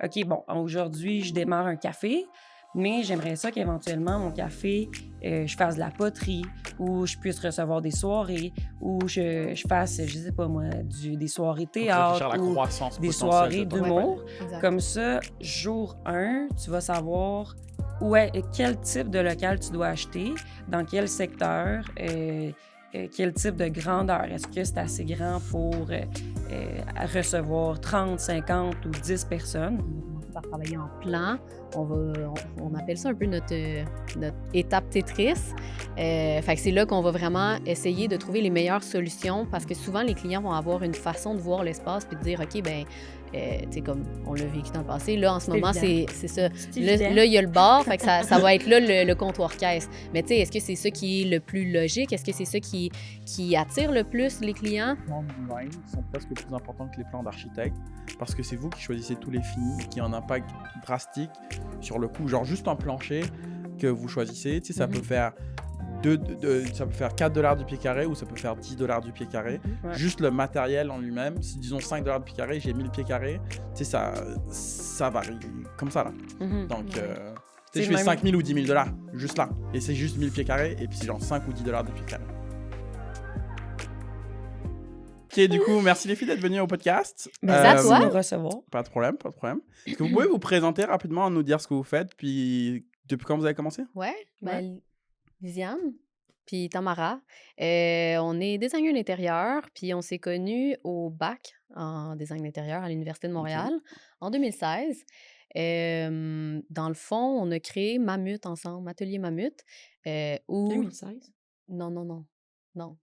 OK, bon, aujourd'hui, je démarre un café, mais j'aimerais ça qu'éventuellement, mon café, je fasse de la poterie ou je puisse recevoir des soirées ou je fasse, je sais pas moi, des soirées Donc, réfléchir théâtre à la ou croissance des potentielle soirées de ton d'humour. Exact. Comme ça, jour 1, tu vas savoir quel type de local tu dois acheter, dans quel secteur, quel type de grandeur. Est-ce que c'est assez grand pour recevoir 30, 50 ou 10 personnes? On va travailler en plan. On appelle ça un peu notre étape Tetris. Fait que c'est là qu'on va vraiment essayer de trouver les meilleures solutions parce que souvent, les clients vont avoir une façon de voir l'espace puis de dire, OK, ben tu sais, comme on l'a vécu dans le passé, là, en ce moment, c'est ça. Là, il y a le bar, fait que ça va être là le comptoir caisse. Mais tu sais, est-ce que c'est ça qui est le plus logique? Est-ce que c'est ça qui attire le plus les clients? Les plans de design sont presque plus importants que les plans d'architecte parce que c'est vous qui choisissez tous les finis et qui ont un impact drastique sur le coût. Genre juste un plancher que vous choisissez, tu sais, ça peut faire ça peut faire 4 $ du pied carré ou ça peut faire 10 $ du pied carré. Ouais. Juste le matériel en lui-même, si disons 5 $ du pied carré, j'ai 1000 pieds carrés, tu sais, ça varie comme ça là. Donc, tu sais, je fais 5 000 ou 10 000 $, juste là. Et c'est juste 1000 pieds carrés et puis c'est genre 5 ou 10 $ du pied carré. Ok, du coup, merci les filles d'être venues au podcast. Merci à toi. Nous recevoir. Pas de problème, pas de problème. Est-ce que vous pouvez vous présenter rapidement, nous dire ce que vous faites, puis depuis quand vous avez commencé? Ouais. Lisiane, puis Tamara. On est designer d'intérieur, puis on s'est connus au bac en design d'intérieur à l'Université de Montréal en 2016. Dans le fond, on a créé Mammut ensemble, Atelier Mammut. 2016? Non.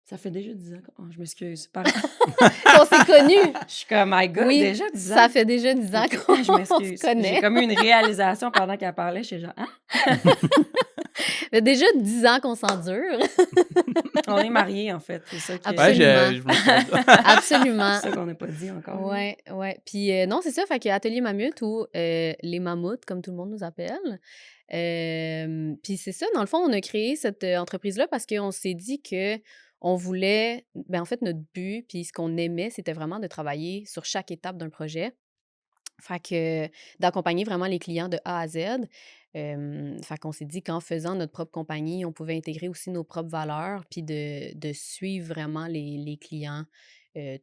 Ça fait déjà 10 ans. Je m'excuse. On s'est connus. Je suis comme, my God, Oui, déjà 10 ans. ça fait déjà 10 ans qu'on Je m'excuse. se connaît. J'ai comme eu une réalisation pendant qu'elle parlait. Je suis genre, hein? Ça fait déjà 10 ans qu'on s'endure. On est mariés, en fait. C'est ça qui Absolument. Absolument. C'est ça qu'on n'a pas dit encore. Ouais. Puis non, c'est ça. Fait qu'il y a Atelier Mammut ou les mammouths, comme tout le monde nous appelle. Puis c'est ça, dans le fond, on a créé cette entreprise-là parce qu'on s'est dit que on voulait, en fait, notre but, puis ce qu'on aimait, c'était vraiment de travailler sur chaque étape d'un projet. Fait que d'accompagner vraiment les clients de A à Z. Fait qu'on s'est dit qu'en faisant notre propre compagnie, on pouvait intégrer aussi nos propres valeurs, puis de suivre vraiment les clients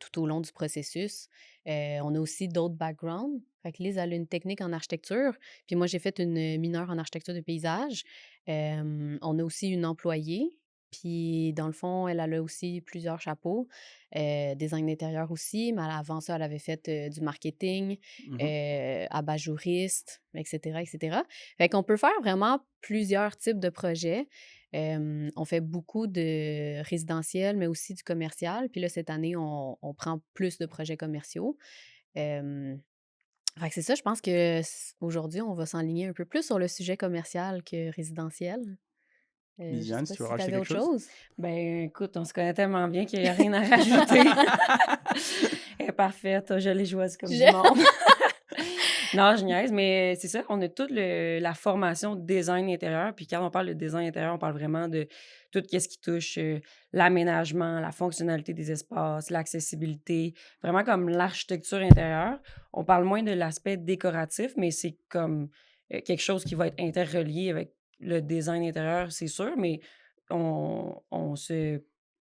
tout au long du processus. On a aussi d'autres backgrounds. Fait que Liz, elle a une technique en architecture, puis moi, j'ai fait une mineure en architecture de paysage. On a aussi une employée, puis dans le fond, elle a aussi plusieurs chapeaux. Design d'intérieur aussi, mais avant ça, elle avait fait du marketing, abat-jouriste, etc. Fait qu'on peut faire vraiment plusieurs types de projets. On fait beaucoup de résidentiel, mais aussi du commercial. Puis là, cette année, on prend plus de projets commerciaux. Fait que c'est ça, je pense que aujourd'hui, on va s'enligner un peu plus sur le sujet commercial que résidentiel. Lisiane, si tu veux t'avais rajouter quelque chose? Ben, écoute, on se connaît tellement bien qu'il n'y a rien à rajouter. Elle est parfaite, je l'ai choisie comme du monde. Non, je niaise, mais c'est ça, on a toute la formation design intérieur. Puis quand on parle de design intérieur, on parle vraiment de tout ce qui touche l'aménagement, la fonctionnalité des espaces, l'accessibilité, vraiment comme l'architecture intérieure. On parle moins de l'aspect décoratif, mais c'est comme quelque chose qui va être interrelié avec le design intérieur, c'est sûr, mais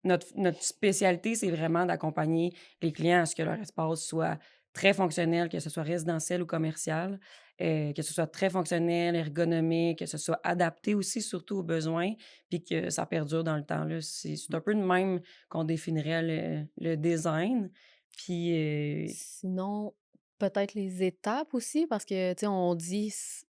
notre spécialité, c'est vraiment d'accompagner les clients à ce que leur espace soit très fonctionnel, que ce soit résidentiel ou commercial, que ce soit très fonctionnel, ergonomique, que ce soit adapté aussi, surtout aux besoins, puis que ça perdure dans le temps. Là. C'est un peu de même qu'on définirait le design. Puis, Sinon, peut-être les étapes aussi, parce que, tu sais, on dit c'est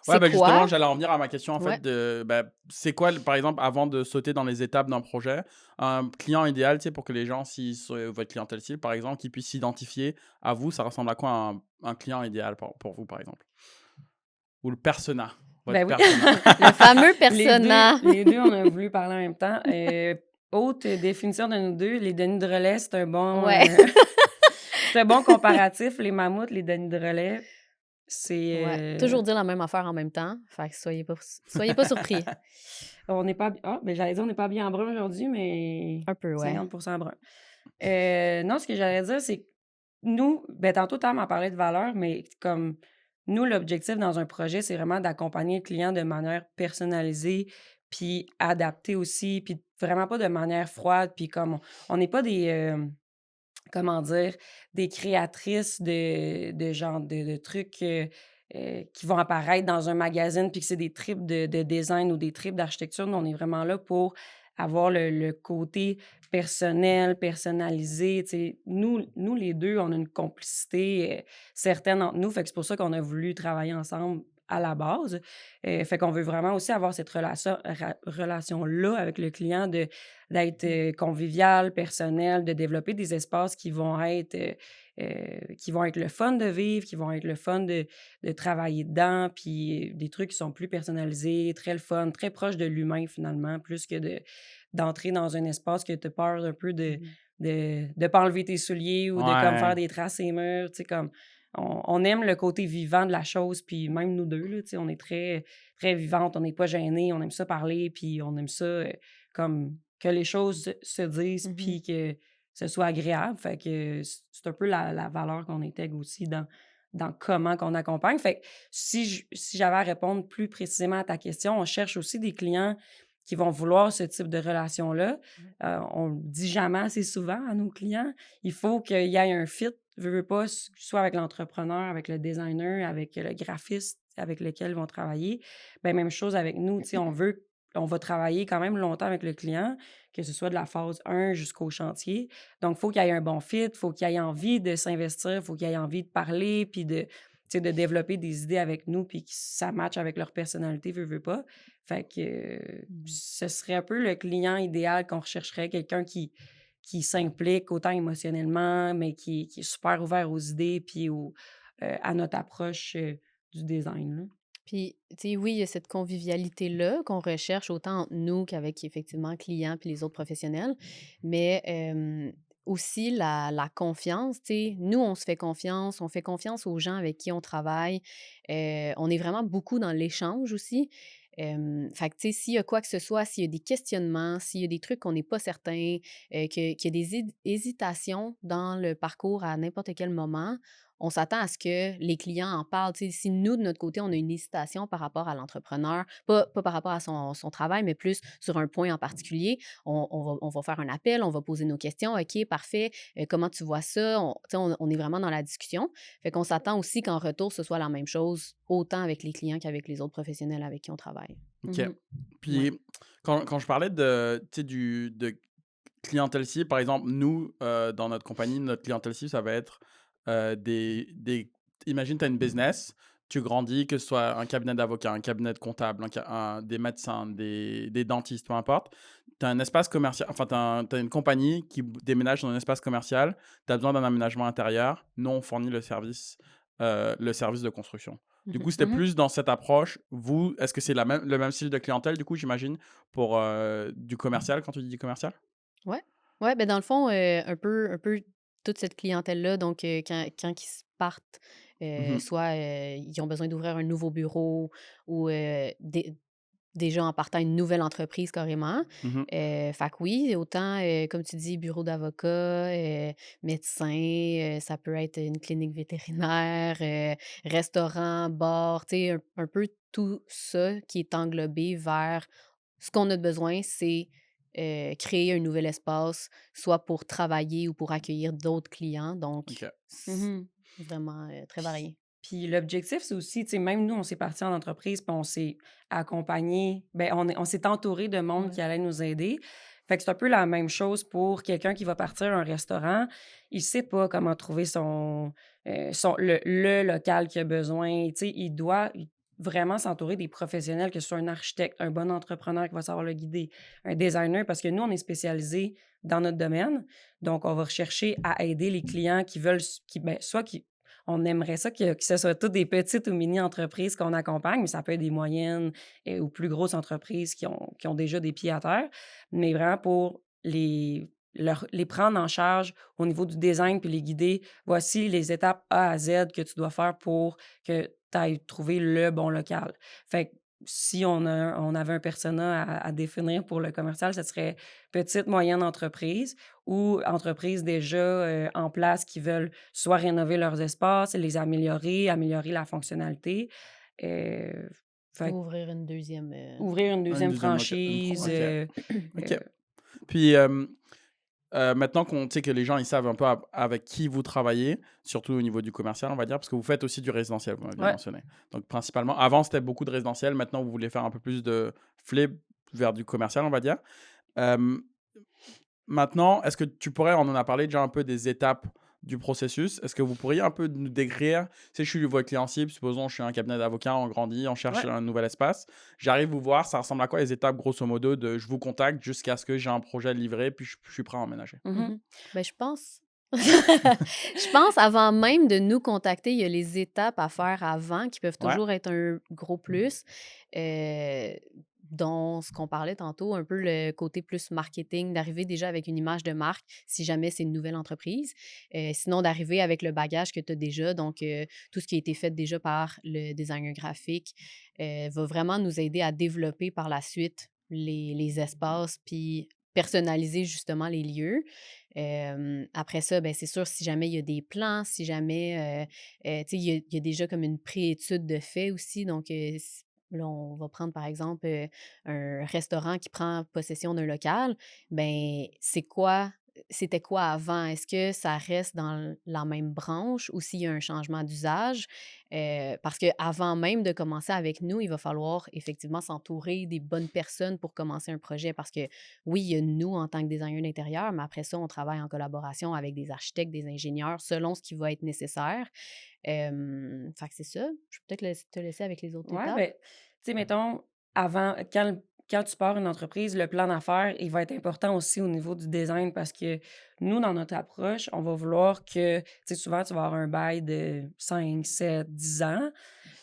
Ouais, quoi? justement, j'allais en venir à ma question, en Ouais. fait, c'est quoi, par exemple, avant de sauter dans les étapes d'un projet, un client idéal, tu sais, pour que les gens, si votre clientèle cible, par exemple, qu'ils puissent s'identifier à vous, ça ressemble à quoi un client idéal pour vous, par exemple? Ou le persona, votre Ben oui. persona. Le fameux persona. Les deux, on a voulu parler en même temps. Haute définition de nous deux, les Denis de relais, c'est un bon, Ouais. c'est un bon comparatif. Les mammouths, les Denis de relais, c'est... Ouais. Toujours dire la même affaire en même temps. Fait que soyez pas surpris. On n'est pas... j'allais dire on n'est pas bien en brun aujourd'hui, mais... Un peu, ouais. 50% brun. Non, ce que j'allais dire, c'est nous, ben, tantôt, Tam a parlé de valeur, mais comme nous, l'objectif dans un projet, c'est vraiment d'accompagner le client de manière personnalisée, puis adaptée aussi, puis vraiment pas de manière froide, puis comme on n'est pas des, comment dire? Des créatrices de genre de trucs, qui vont apparaître dans un magazine, puis que c'est des tripes de design ou des tripes d'architecture. Nous, on est vraiment là pour avoir le côté personnel, personnalisé, tu sais. Nous les 2 on a une complicité, certaine entre nous, fait que c'est pour ça qu'on a voulu travailler ensemble à la base. Fait qu'on veut vraiment aussi avoir cette relation-là avec le client d'être, convivial, personnel, de développer des espaces qui vont être le fun de vivre, qui vont être le fun de travailler dedans, puis des trucs qui sont plus personnalisés, très le fun, très proche de l'humain finalement, plus que d'entrer dans un espace que tu as peur un peu de pas enlever tes souliers ou de comme Ouais. faire des traces sur les murs, tu sais, comme on aime le côté vivant de la chose, puis même nous 2 là, tu sais, on est très, très vivantes, on n'est pas gênés, on aime ça parler, puis on aime ça, comme que les choses se disent, Mhm. puis que ce soit agréable. Fait que c'est un peu la valeur qu'on intègre aussi dans comment qu'on accompagne. Fait que si j'avais à répondre plus précisément à ta question, on cherche aussi des clients qui vont vouloir ce type de relation-là. Ouais. On le dit jamais assez souvent à nos clients. Il faut qu'il y ait un fit, veux pas, soit avec l'entrepreneur, avec le designer, avec le graphiste avec lequel ils vont travailler. Ben même chose avec nous, tu sais, on va travailler quand même longtemps avec le client, que ce soit de la phase 1 jusqu'au chantier. Donc, il faut qu'il y ait un bon fit, il faut qu'il ait envie de s'investir, il faut qu'il ait envie de parler, puis tu sais, de développer des idées avec nous, puis que ça matche avec leur personnalité, veut pas. Fait que Mhm. ce serait un peu le client idéal qu'on rechercherait, quelqu'un qui s'implique autant émotionnellement, mais qui est super ouvert aux idées, puis à notre approche du design, là. Puis, tu sais, oui, il y a cette convivialité-là qu'on recherche autant entre nous qu'avec effectivement clients puis les autres professionnels, mais aussi la confiance, tu sais, nous, on fait confiance aux gens avec qui on travaille, on est vraiment beaucoup dans l'échange aussi. Fait que, tu sais, s'il y a quoi que ce soit, s'il y a des questionnements, s'il y a des trucs qu'on n'est pas certain, qu'il y a des hésitations dans le parcours à n'importe quel moment, on s'attend à ce que les clients en parlent. Tu sais, si nous, de notre côté, on a une hésitation par rapport à l'entrepreneur, pas par rapport à son travail, mais plus sur un point en particulier, on va faire un appel, on va poser nos questions. OK, parfait. Comment tu vois ça? Tu sais, on est vraiment dans la discussion. Fait qu'on s'attend aussi qu'en retour, ce soit la même chose, autant avec les clients qu'avec les autres professionnels avec qui on travaille. OK. Mhm. Ouais. Puis quand je parlais de, tu sais, de clientèle cible, par exemple, nous, dans notre compagnie, notre clientèle cible, ça va être, des imagine, tu as une business, tu grandis, que ce soit un cabinet d'avocats, un cabinet de comptables, des médecins, des dentistes, peu importe. Tu as un espace commercial, enfin, tu as une compagnie qui déménage dans un espace commercial, tu as besoin d'un aménagement intérieur. Nous, on fournit le service de construction. Du coup, Mhm. c'était Mhm. plus dans cette approche. Vous, est-ce que c'est le même style de clientèle, du coup, j'imagine, pour du commercial, quand tu dis du commercial? Ouais. Ouais, ben dans le fond, un peu toute cette clientèle-là, donc quand ils s partent, Mhm. soit, ils ont besoin d'ouvrir un nouveau bureau ou, déjà en partant une nouvelle entreprise carrément. Mhm. Fait que oui, autant, comme tu dis, bureau d'avocat, médecin, ça peut être une clinique vétérinaire, restaurant, bar, tu sais, un peu tout ça qui est englobé vers ce qu'on a de besoin, c'est, créer un nouvel espace, soit pour travailler ou pour accueillir d'autres clients. Donc, OK. c'est Mhm. vraiment, très Puis varié. puis l'objectif, c'est aussi, tu sais, même nous, on s'est partis en entreprise, puis on s'est accompagnés, ben on s'est entouré de monde qui Ouais. allait nous aider. Fait que c'est un peu la même chose pour quelqu'un qui va partir à un restaurant. Il sait pas comment trouver le local qu'il a besoin. Tu sais, il doit vraiment s'entourer des professionnels, que ce soit un architecte, un bon entrepreneur qui va savoir le guider, un designer, parce que nous, on est spécialisés dans notre domaine. Donc, on va rechercher à aider les clients qui veulent, ben, soit qui on aimerait ça que ce soit toutes des petites ou mini entreprises qu'on accompagne, mais ça peut être des moyennes, ou plus grosses entreprises qui ont déjà des pieds à terre, mais vraiment pour les prendre en charge au niveau du design puis les guider. Voici les étapes A à Z que tu dois faire pour que tu ailles trouver le bon local. Fait que si on avait un persona à définir pour le commercial, ça serait petite, moyenne entreprise ou entreprise déjà en place qui veulent soit rénover leurs espaces, les améliorer la fonctionnalité. Euh, fait Ouvrir une deuxième. ouvrir une Une deuxième deuxième franchise. OK. Euh, OK. Puis, maintenant qu'on sait que les gens ils savent un peu avec qui vous travaillez, surtout au niveau du commercial, on va dire, parce que vous faites aussi du résidentiel, vous m'avez bien ouais. mentionné. Donc, principalement, avant, c'était beaucoup de résidentiel. Maintenant, vous voulez faire un peu plus de flip vers du commercial, on va dire. Euh, Maintenant, est-ce que tu pourrais, on en a parlé déjà un peu des étapes du processus, est-ce que vous pourriez un peu nous décrire, si je suis votre client cible, supposons je suis un cabinet d'avocats, on grandit, on cherche Ouais. un nouvel espace, j'arrive vous voir, ça ressemble à quoi les étapes grosso modo de je vous contacte jusqu'à ce que j'ai un projet livré puis je suis prêt à emménager? Mhm. Ben, je pense. Je pense, avant même de nous contacter, il y a les étapes à faire avant qui peuvent Ouais, toujours être un gros plus. Euh, dont ce qu'on parlait tantôt, un peu le côté plus marketing, d'arriver déjà avec une image de marque si jamais c'est une nouvelle entreprise. Sinon, d'arriver avec le bagage que tu as déjà, donc tout ce qui a été fait déjà par le designer graphique va vraiment nous aider à développer par la suite les espaces, puis personnaliser justement les lieux. Après ça, ben, c'est sûr, si jamais il y a des plans, si jamais, tu sais, il y a déjà comme une préétude de fait aussi. Donc, là, on va prendre par exemple un restaurant qui prend possession d'un local. Ben, c'était quoi avant? Est-ce que ça reste dans la même branche ou s'il y a un changement d'usage? Parce qu'avant même de commencer avec nous, il va falloir effectivement s'entourer des bonnes personnes pour commencer un projet. Parce que oui, il y a nous en tant que designer d'intérieur, mais après ça, on travaille en collaboration avec des architectes, des ingénieurs, selon ce qui va être nécessaire. Fait que c'est ça. Je peux peut-être te laisser avec les autres Ouais, étapes. ben, tu sais, mettons, avant, quand tu pars une entreprise, le plan d'affaires, il va être important aussi au niveau du design parce que nous, dans notre approche, on va vouloir que, tu sais, souvent, tu vas avoir un bail de 5, 7, 10 ans.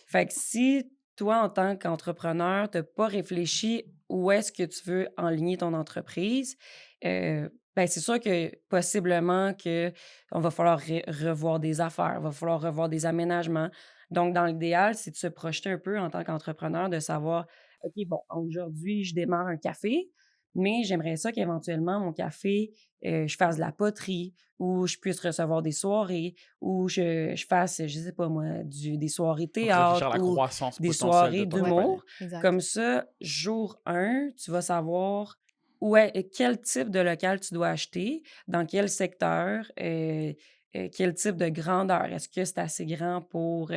Fait que si toi, en tant qu'entrepreneur, tu n'as pas réfléchi où est-ce que tu veux enligner ton entreprise, euh, ben c'est sûr que possiblement que on va falloir revoir des affaires, il va falloir revoir des aménagements. Donc, dans l'idéal, c'est de se projeter un peu en tant qu'entrepreneur, de savoir, OK, bon, aujourd'hui, je démarre un café, mais j'aimerais ça qu'éventuellement, mon café, je fasse de la poterie ou je puisse recevoir des soirées ou je fasse, je sais pas moi, des soirées donc réfléchir théâtre à la ou croissance des potentielle de soirées ta Ouais, compagnie. d'humour. exact. Comme ça, jour 1, tu vas savoir où est, quel type de local tu dois acheter, dans quel secteur, quel type de grandeur. Est-ce que c'est assez grand pour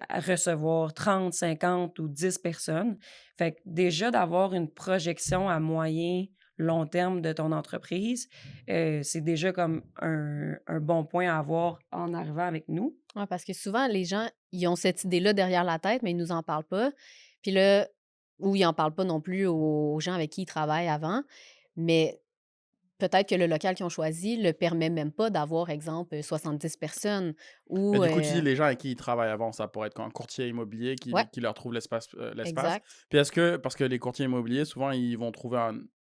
recevoir 30, 50 ou 10 personnes? Fait que déjà d'avoir une projection à moyen, long terme de ton entreprise, c'est déjà comme un bon point à avoir en arrivant avec nous. Ouais, parce que souvent, les gens, ils ont cette idée-là derrière la tête, mais ils nous en parlent pas. Puis là, ou ils en parlent pas non plus aux gens avec qui ils travaillent avant. Mais peut-être que le local qu'ils ont choisi le permet même pas d'avoir, exemple, 70 personnes Mais ou du coup, tu dis les gens avec qui ils travaillent avant, ça pourrait être un courtier immobilier ouais, qui leur trouve l'espace. exact. Puis est-ce que, parce que les courtiers immobiliers, souvent, ils vont trouver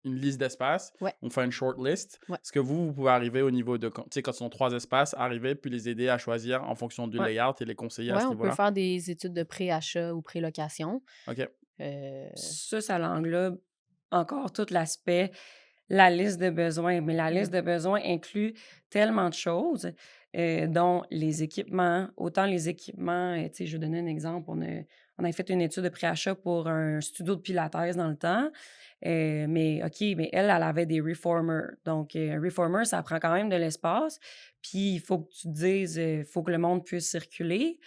une liste d'espaces, Ouais, on fait une short list. ouais. Est-ce que vous pouvez arriver au niveau de, tu sais, quand ils ont 3 espaces, arriver puis les aider à choisir en fonction du Ouais. layout et les conseiller à Ouais, ce on peut niveau-là? faire des études de pré-achat ou pré-location. OK. Euh, Ça l'englobe encore tout l'aspect, la liste de besoins. Mais la liste mhm. de besoins inclut tellement de choses, dont les équipements. Autant les équipements, tu sais, je vais donner un exemple. On a fait une étude de préachat pour un studio de pilates dans le temps. Mais OK, mais elle avait des reformers. Donc, un reformer, ça prend quand même de l'espace. Puis, il faut que tu te dises, il faut que le monde puisse circuler.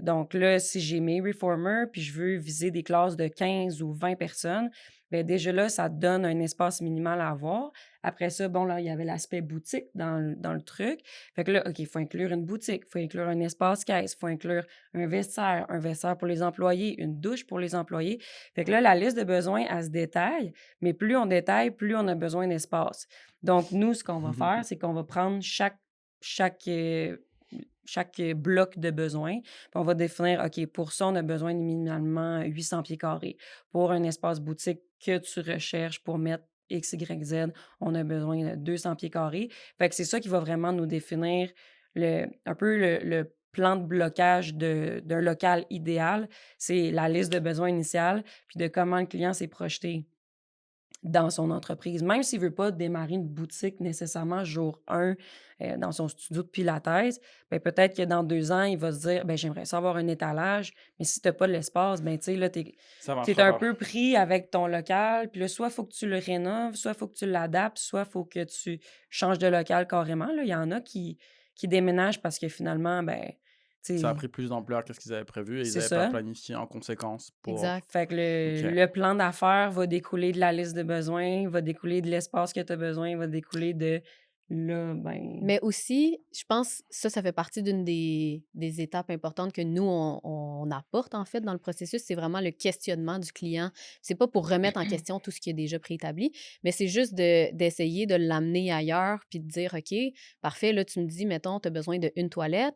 Donc là, si j'ai mes reformers, puis je veux viser des classes de 15 ou 20 personnes, bien déjà là, ça te donne un espace minimal à avoir. Après ça, bon, là, il y avait l'aspect boutique dans le truc. Fait que là, OK, il faut inclure une boutique, il faut inclure un espace caisse, il faut inclure un vestiaire pour les employés, une douche pour les employés. Fait que là, la liste de besoins, elle se détaille, mais plus on détaille, plus on a besoin d'espace. Donc, nous, ce qu'on va faire, c'est qu'on va prendre chaque, euh, chaque bloc de besoins. Puis on va définir, OK, pour ça, on a besoin de minimalement 800 pieds carrés. Pour un espace boutique que tu recherches pour mettre X, Y, Z, on a besoin de 200 pieds carrés. Fait que c'est ça qui va vraiment nous définir un peu plan de blocage d'un local idéal, c'est la liste de besoins initiale, puis de comment le client s'est projeté dans son entreprise. Même s'il veut pas démarrer une boutique nécessairement jour 1 dans son studio de pilates, ben, peut-être que dans 2 ans, il va se dire: «Ben, j'aimerais ça avoir un étalage», mais si tu as pas de l'espace, ben, tu sais, là, tu Ça es marchera un pas. peu pris avec ton local, puis là, soit il faut que tu le rénoves, soit il faut que tu l'adaptes, soit il faut que tu changes de local carrément, là. Il y en a qui déménagent parce que finalement, ben, tu Ça a sais pris plus d'ampleur que ce qu'ils avaient prévu et ils c'est n'avaient pas ça. planifié en conséquence pour Exact. Fait que OK. le plan d'affaires va découler de la liste de besoins, va découler de l'espace que tu as besoin, va découler de là, ben Mais aussi, je pense, ça fait partie d'une des étapes importantes que nous, on apporte, en fait, dans le processus. C'est vraiment le questionnement du client. C'est pas pour remettre en question tout ce qui est déjà préétabli, mais c'est juste d'essayer de l'amener ailleurs puis de dire, OK, parfait, là, tu me dis, mettons, tu as besoin d'une toilette.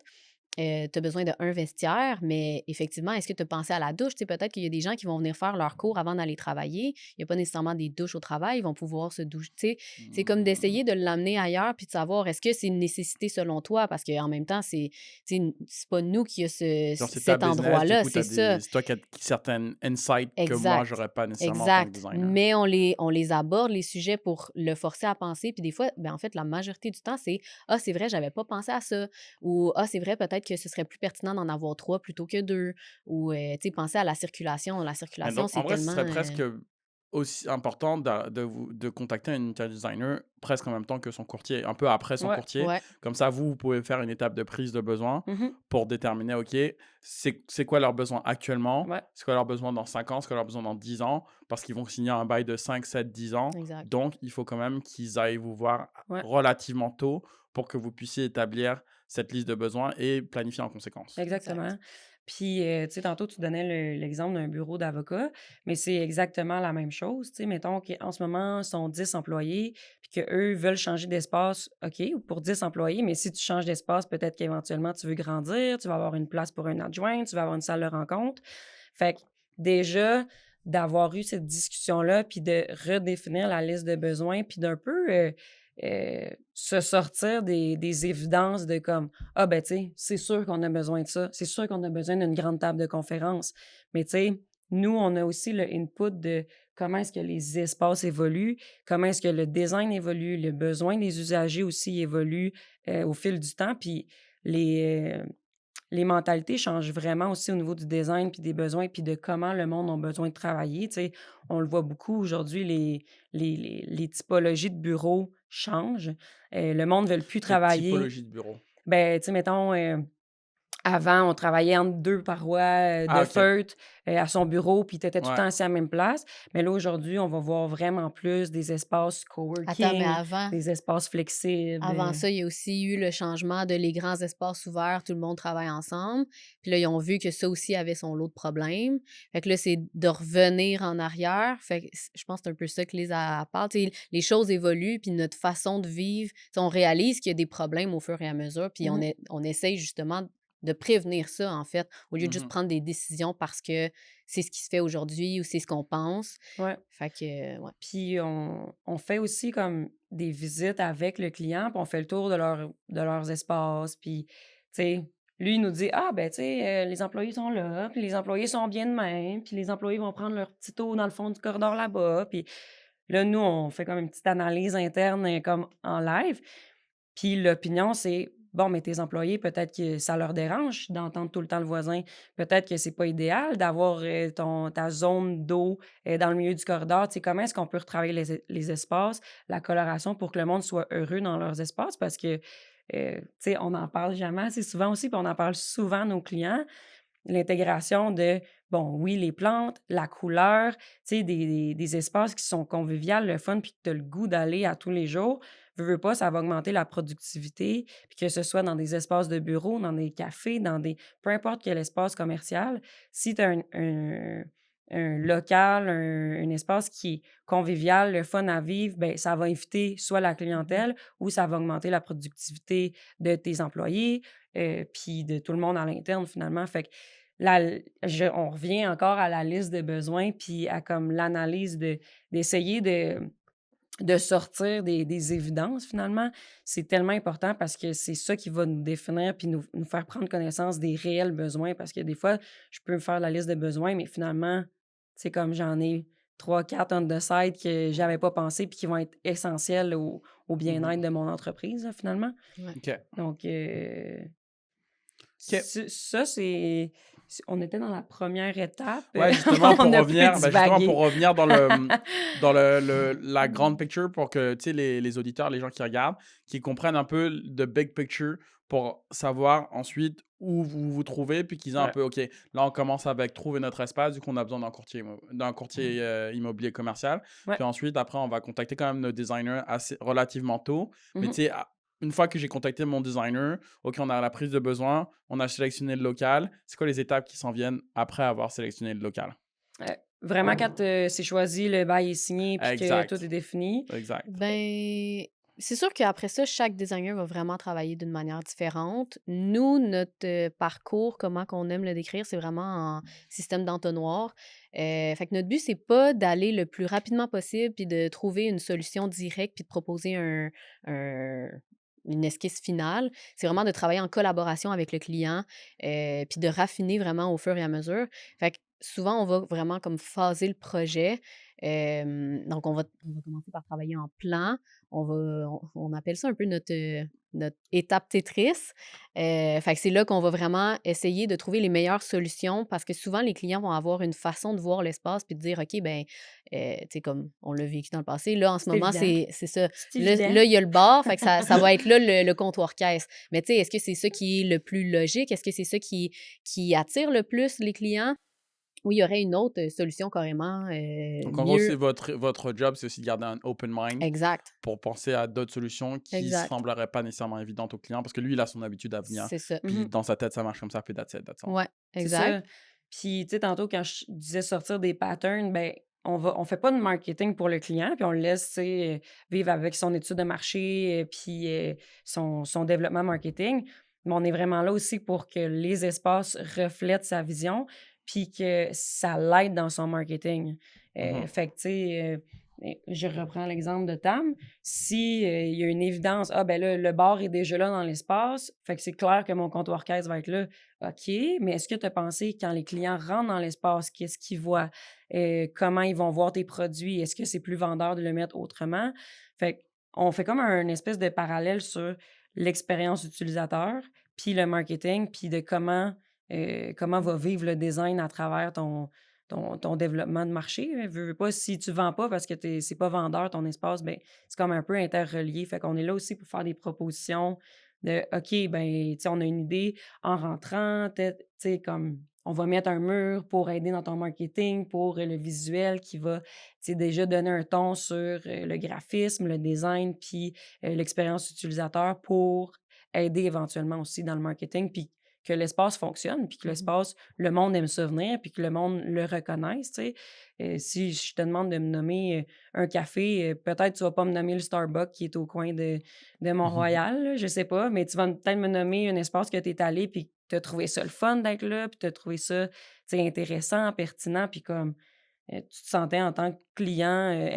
Tu as besoin d'un vestiaire, mais effectivement, est-ce que tu as pensé à la douche? Tu sais, peut-être qu'il y a des gens qui vont venir faire leur cours avant d'aller travailler. Il n'y a pas nécessairement des douches au travail. Ils vont pouvoir se doucher. Tu sais, c'est comme Mmh. d'essayer de l'amener ailleurs puis de savoir est-ce que c'est une nécessité selon toi? Parce qu'en même temps, tu sais, c'est pas nous qui a Genre, c'est ta cet business, du endroit-là, coup, c'est ça. c'est toi qui as certaines insights que moi, Exact. j'aurais pas nécessairement en tant que Exact. designer. Mais on les aborde, les sujets, pour le forcer à penser. Puis des fois, ben, en fait, la majorité du temps, c'est «Ah, c'est vrai, j'avais pas pensé à ça» ou «Ah, c'est vrai, peut-être que ce serait plus pertinent d'en avoir 3 plutôt que 2» ou tu sais, penser à la circulation. La Mais circulation, donc, en c'est vrai, ce tellement, serait presque aussi important de contacter un interior designer presque en même temps que son courtier, un peu après son ouais. courtier. ouais. Comme ça, vous pouvez faire une étape de prise de besoin Mmh. pour déterminer, OK, c'est quoi leurs besoins actuellement, Ouais, c'est quoi leurs besoins dans 5 ans, c'est quoi leurs besoins dans 10 ans, parce qu'ils vont signer un bail de 5, 7, 10 ans. Exact. Donc, il faut quand même qu'ils aillent vous voir ouais, relativement tôt pour que vous puissiez établir cette liste de besoins et planifier en conséquence. Exact. exactement. Puis, tu sais, tantôt, tu donnais l'exemple d'un bureau d'avocat, mais c'est exactement la même chose. Tu sais, mettons qu'en ce moment, ils sont 10 employés, puis qu'eux veulent changer d'espace, OK, ou pour 10 employés, mais si tu changes d'espace, peut-être qu'éventuellement, tu veux grandir, tu vas avoir une place pour un adjoint, tu vas avoir une salle de rencontre. Fait que déjà, d'avoir eu cette discussion-là, puis de redéfinir la liste de besoins, puis d'un peu se sortir des évidences de comme ah, ben, tu sais, c'est sûr qu'on a besoin de ça. C'est sûr qu'on a besoin d'une grande table de conférence. Mais, tu sais, nous, on a aussi le input de comment est-ce que les espaces évoluent, comment est-ce que le design évolue, le besoin des usagers aussi évolue au fil du temps. Puis les mentalités changent vraiment aussi au niveau du design, puis des besoins, puis de comment le monde a besoin de travailler. Tu sais, on le voit beaucoup aujourd'hui, les typologies de bureaux changent. Le monde ne veut plus Les travailler. typologies de bureaux. Ben, tu sais, mettons, avant, on travaillait entre 2 parois, Ah, de OK. feutre, à son bureau, puis tu étais tout le Ouais. temps assis à la même place. Mais là, aujourd'hui, on va voir vraiment plus des espaces Attends, mais coworking, avant des espaces flexibles, Avant ça, il y a aussi eu le changement de les grands espaces ouverts, tout le monde travaille ensemble. Puis là, ils ont vu que ça aussi avait son lot de problèmes. Fait que là, c'est de revenir en arrière. Fait que je pense que c'est un peu ça que Lisa parle. Tu sais, les choses évoluent, puis notre façon de vivre, tu sais, on réalise qu'il y a des problèmes au fur et à mesure, puis Mmh. on essaye justement de prévenir ça, en fait, au lieu de juste Mmh. prendre des décisions parce que c'est ce qui se fait aujourd'hui ou c'est ce qu'on pense. Ouais. Fait que, ouais. Puis on fait aussi comme des visites avec le client, puis on fait le tour de leurs espaces. Puis, tu sais, lui, il nous dit: «Ah, ben, tu sais, les employés sont là, puis les employés sont bien de même, puis les employés vont prendre leur petit tour dans le fond du corridor là-bas». Puis là, nous, on fait comme une petite analyse interne, comme en live. Puis l'opinion, c'est: «Bon, mais tes employés, peut-être que ça leur dérange d'entendre tout le temps le voisin. Peut-être que c'est pas idéal d'avoir, ta zone d'eau, dans le milieu du corridor». Tu sais, comment est-ce qu'on peut retravailler les espaces, la coloration pour que le monde soit heureux dans leurs espaces? Parce que, tu sais, on n'en parle jamais assez souvent aussi, puis on en parle souvent à nos clients. L'intégration de, bon, oui, les plantes, la couleur, tu sais, des espaces qui sont conviviales, le fun, puis que tu as le goût d'aller à tous les jours. Veux pas, ça va augmenter la productivité, puis que ce soit dans des espaces de bureau, dans des cafés, dans des peu importe quel espace commercial. Si tu as un local, un espace qui est convivial, le fun à vivre, ben ça va inviter soit la Mhm. clientèle ou ça va augmenter la productivité de tes employés, puis de tout le monde à l'interne finalement. Fait que on revient encore à la liste de besoins, puis à comme l'analyse d'essayer de sortir des évidences, finalement, c'est tellement important parce que c'est ça qui va nous définir puis nous faire prendre connaissance des réels besoins. Parce que des fois, je peux me faire la liste de besoins, mais finalement, c'est comme j'en ai 3 4 on the side que j'avais pas pensé puis qui vont être essentiels au bien-être de mon entreprise, là, finalement. Ouais. OK. Donc, OK. ça, on était dans la première étape. Ouais, justement, pour On a pu revenir, justement, divaguer. pour revenir dans la grande picture pour que, tu sais, les auditeurs, les gens qui regardent, qui comprennent un peu le big picture pour savoir ensuite où vous vous trouvez, puis qu'ils aient un Ouais. peu, OK, là, on commence avec trouver notre espace, du coup, on a besoin d'un courtier immobilier commercial. Ouais. Puis ensuite, après, on va contacter quand même nos designers assez relativement tôt. Mais Mhm. tu sais, une fois que j'ai contacté mon designer, OK, on a la prise de besoin, on a sélectionné le local. C'est quoi les étapes qui s'en viennent après avoir sélectionné le local? Vraiment, quand c'est choisi, le bail est signé puis que tout est Exact. défini. Exact. Ben, c'est sûr qu'après ça, chaque designer va vraiment travailler d'une manière différente. Nous, notre parcours, comment qu'on aime le décrire, c'est vraiment en système d'entonnoir. Fait que notre but, c'est pas d'aller le plus rapidement possible puis de trouver une solution directe puis de proposer un- une esquisse finale. C'est vraiment de travailler en collaboration avec le client puis de raffiner vraiment au fur et à mesure. Fait que souvent, on va vraiment comme phaser le projet. Donc, on va commencer par travailler en plan. On appelle ça un peu notre étape Tetris. Fait que c'est là qu'on va vraiment essayer de trouver les meilleures solutions parce que souvent, les clients vont avoir une façon de voir l'espace puis de dire, OK, ben, tu sais, comme on l'a vécu dans le passé, là, en ce C'est moment, évident. c'est ça. C'est Là, évident. là, il y a le bar, fait que ça va être là le comptoir caisse. Mais tu sais, est-ce que c'est ça qui est le plus logique? Est-ce que c'est ça qui attire le plus les clients? Ou il y aurait une autre solution carrément Donc, en gros, c'est mieux. votre job, c'est aussi de garder un open mind Exact, pour penser à d'autres solutions qui exact. sembleraient pas nécessairement évidentes au client parce que lui, il a son habitude à venir. C'est ça. Puis Mhm. dans sa tête, ça marche comme ça, puis that's it, that's all. Ouais, C'est exact. ça. Puis, tu sais, tantôt, quand je disais sortir des patterns, ben, on fait pas de marketing pour le client, puis on le laisse, tu sais, vivre avec son étude de marché, puis son développement marketing. Mais on est vraiment là aussi pour que les espaces reflètent sa vision, puis que ça l'aide dans son marketing. Mhm. Fait que, tu sais, je reprends l'exemple de Tam. Si il y a une évidence, ah ben là, le bar est déjà là dans l'espace, fait que c'est clair que mon comptoir caisse va être là. OK, mais est-ce que tu as pensé quand les clients rentrent dans l'espace, qu'est-ce qu'ils voient? Comment ils vont voir tes produits? Est-ce que c'est plus vendeur de le mettre autrement? Fait on fait comme un espèce de parallèle sur l'expérience utilisateur, puis le marketing, puis de comment va vivre le design à travers ton développement de marché. Hein. Veux pas, si tu vends pas parce que c'est pas vendeur ton espace, ben c'est comme un peu interrelié. Fait qu'on est là aussi pour faire des propositions de OK, ben, tu sais, on a une idée en rentrant, tu sais, comme on va mettre un mur pour aider dans ton marketing, pour le visuel qui va, tu sais, déjà donner un ton sur le graphisme, le design, puis l'expérience utilisateur pour aider éventuellement aussi dans le marketing, puis que l'espace fonctionne, puis que l'espace, le monde aime ça venir, puis que le monde le reconnaisse, tu sais. Si je te demande de me nommer un café, peut-être tu vas pas me nommer le Starbucks qui est au coin de Mont-Royal, là, je sais pas, mais tu vas peut-être me nommer un espace que tu es allé puis que tu as trouvé ça le fun d'être là, puis tu as trouvé ça, tu sais, intéressant, pertinent, puis comme tu te sentais en tant que client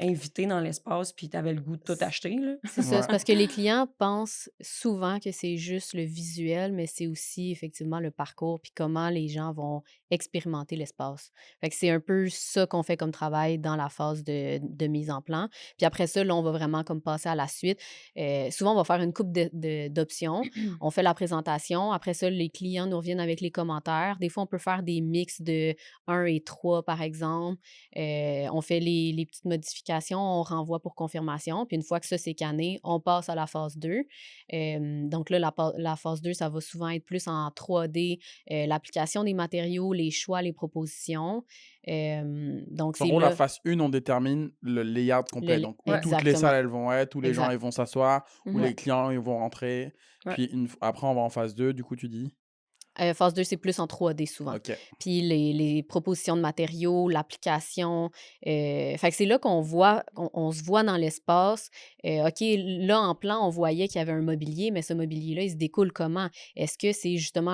invité dans l'espace, puis tu avais le goût de tout acheter, là. C'est ça, Ouais. c'est parce que les clients pensent souvent que c'est juste le visuel, mais c'est aussi effectivement le parcours puis comment les gens vont expérimenter l'espace. Fait que c'est un peu ça qu'on fait comme travail dans la phase de mise en plan. Puis après ça, là, on va vraiment comme passer à la suite. Souvent, on va faire une coupe d'options. On fait la présentation. Après ça, les clients nous reviennent avec les commentaires. Des fois, on peut faire des mix de 1 et 3, par exemple. On fait les petites modifications, on renvoie pour confirmation. Puis une fois que ça, c'est canné, on passe à la phase 2. Donc là, la phase 2, ça va souvent être plus en 3D, l'application des matériaux, les choix, les propositions. Donc En c'est gros, la là phase 1, on détermine le layout complet. Donc, où Ouais. toutes les exactement. salles elles vont être, où les gens Exact. ils vont s'asseoir, où Mhm. les clients ils vont rentrer. Ouais. Puis après, on va en phase 2, du coup, tu dis? Phase 2, c'est plus en 3D souvent. OK. Puis les propositions de matériaux, l'application, fait que c'est là qu'on voit on se voit dans l'espace. OK, là, en plan, on voyait qu'il y avait un mobilier, mais ce mobilier-là, il se découle comment? Est-ce que c'est justement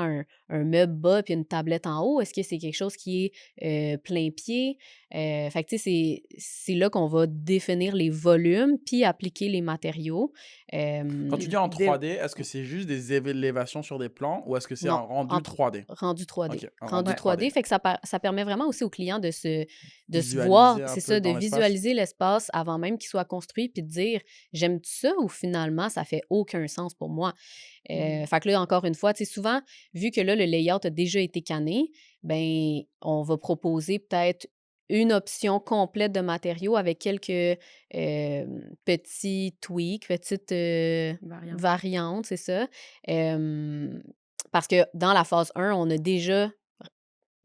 un meuble bas puis une tablette en haut? Est-ce que c'est quelque chose qui est, plein pied? Fait que tu sais, c'est là qu'on va définir les volumes puis appliquer les matériaux. Quand tu Hem, dis en Des 3D, est-ce que c'est juste des élévations sur des plans ou est-ce que c'est un non, rendu en 3D? rendu 3D. OK, un Rendu rendu Ouais. 3D, 3D. fait que ça permet vraiment aussi aux clients de se voir, Visualiser un c'est peu ça, de dans l'espace? visualiser l'espace avant même qu'il soit construit, puis de dire: «J'aime ça ou finalement ça fait aucun sens pour moi?» Fait que là, encore une fois, tu sais, souvent, vu que là, le layout a déjà été canné, ben, on va proposer peut-être une option complète de matériaux avec quelques, petits tweaks, petites, Variante. variantes, c'est ça. Hem, Parce que dans la phase 1, on a déjà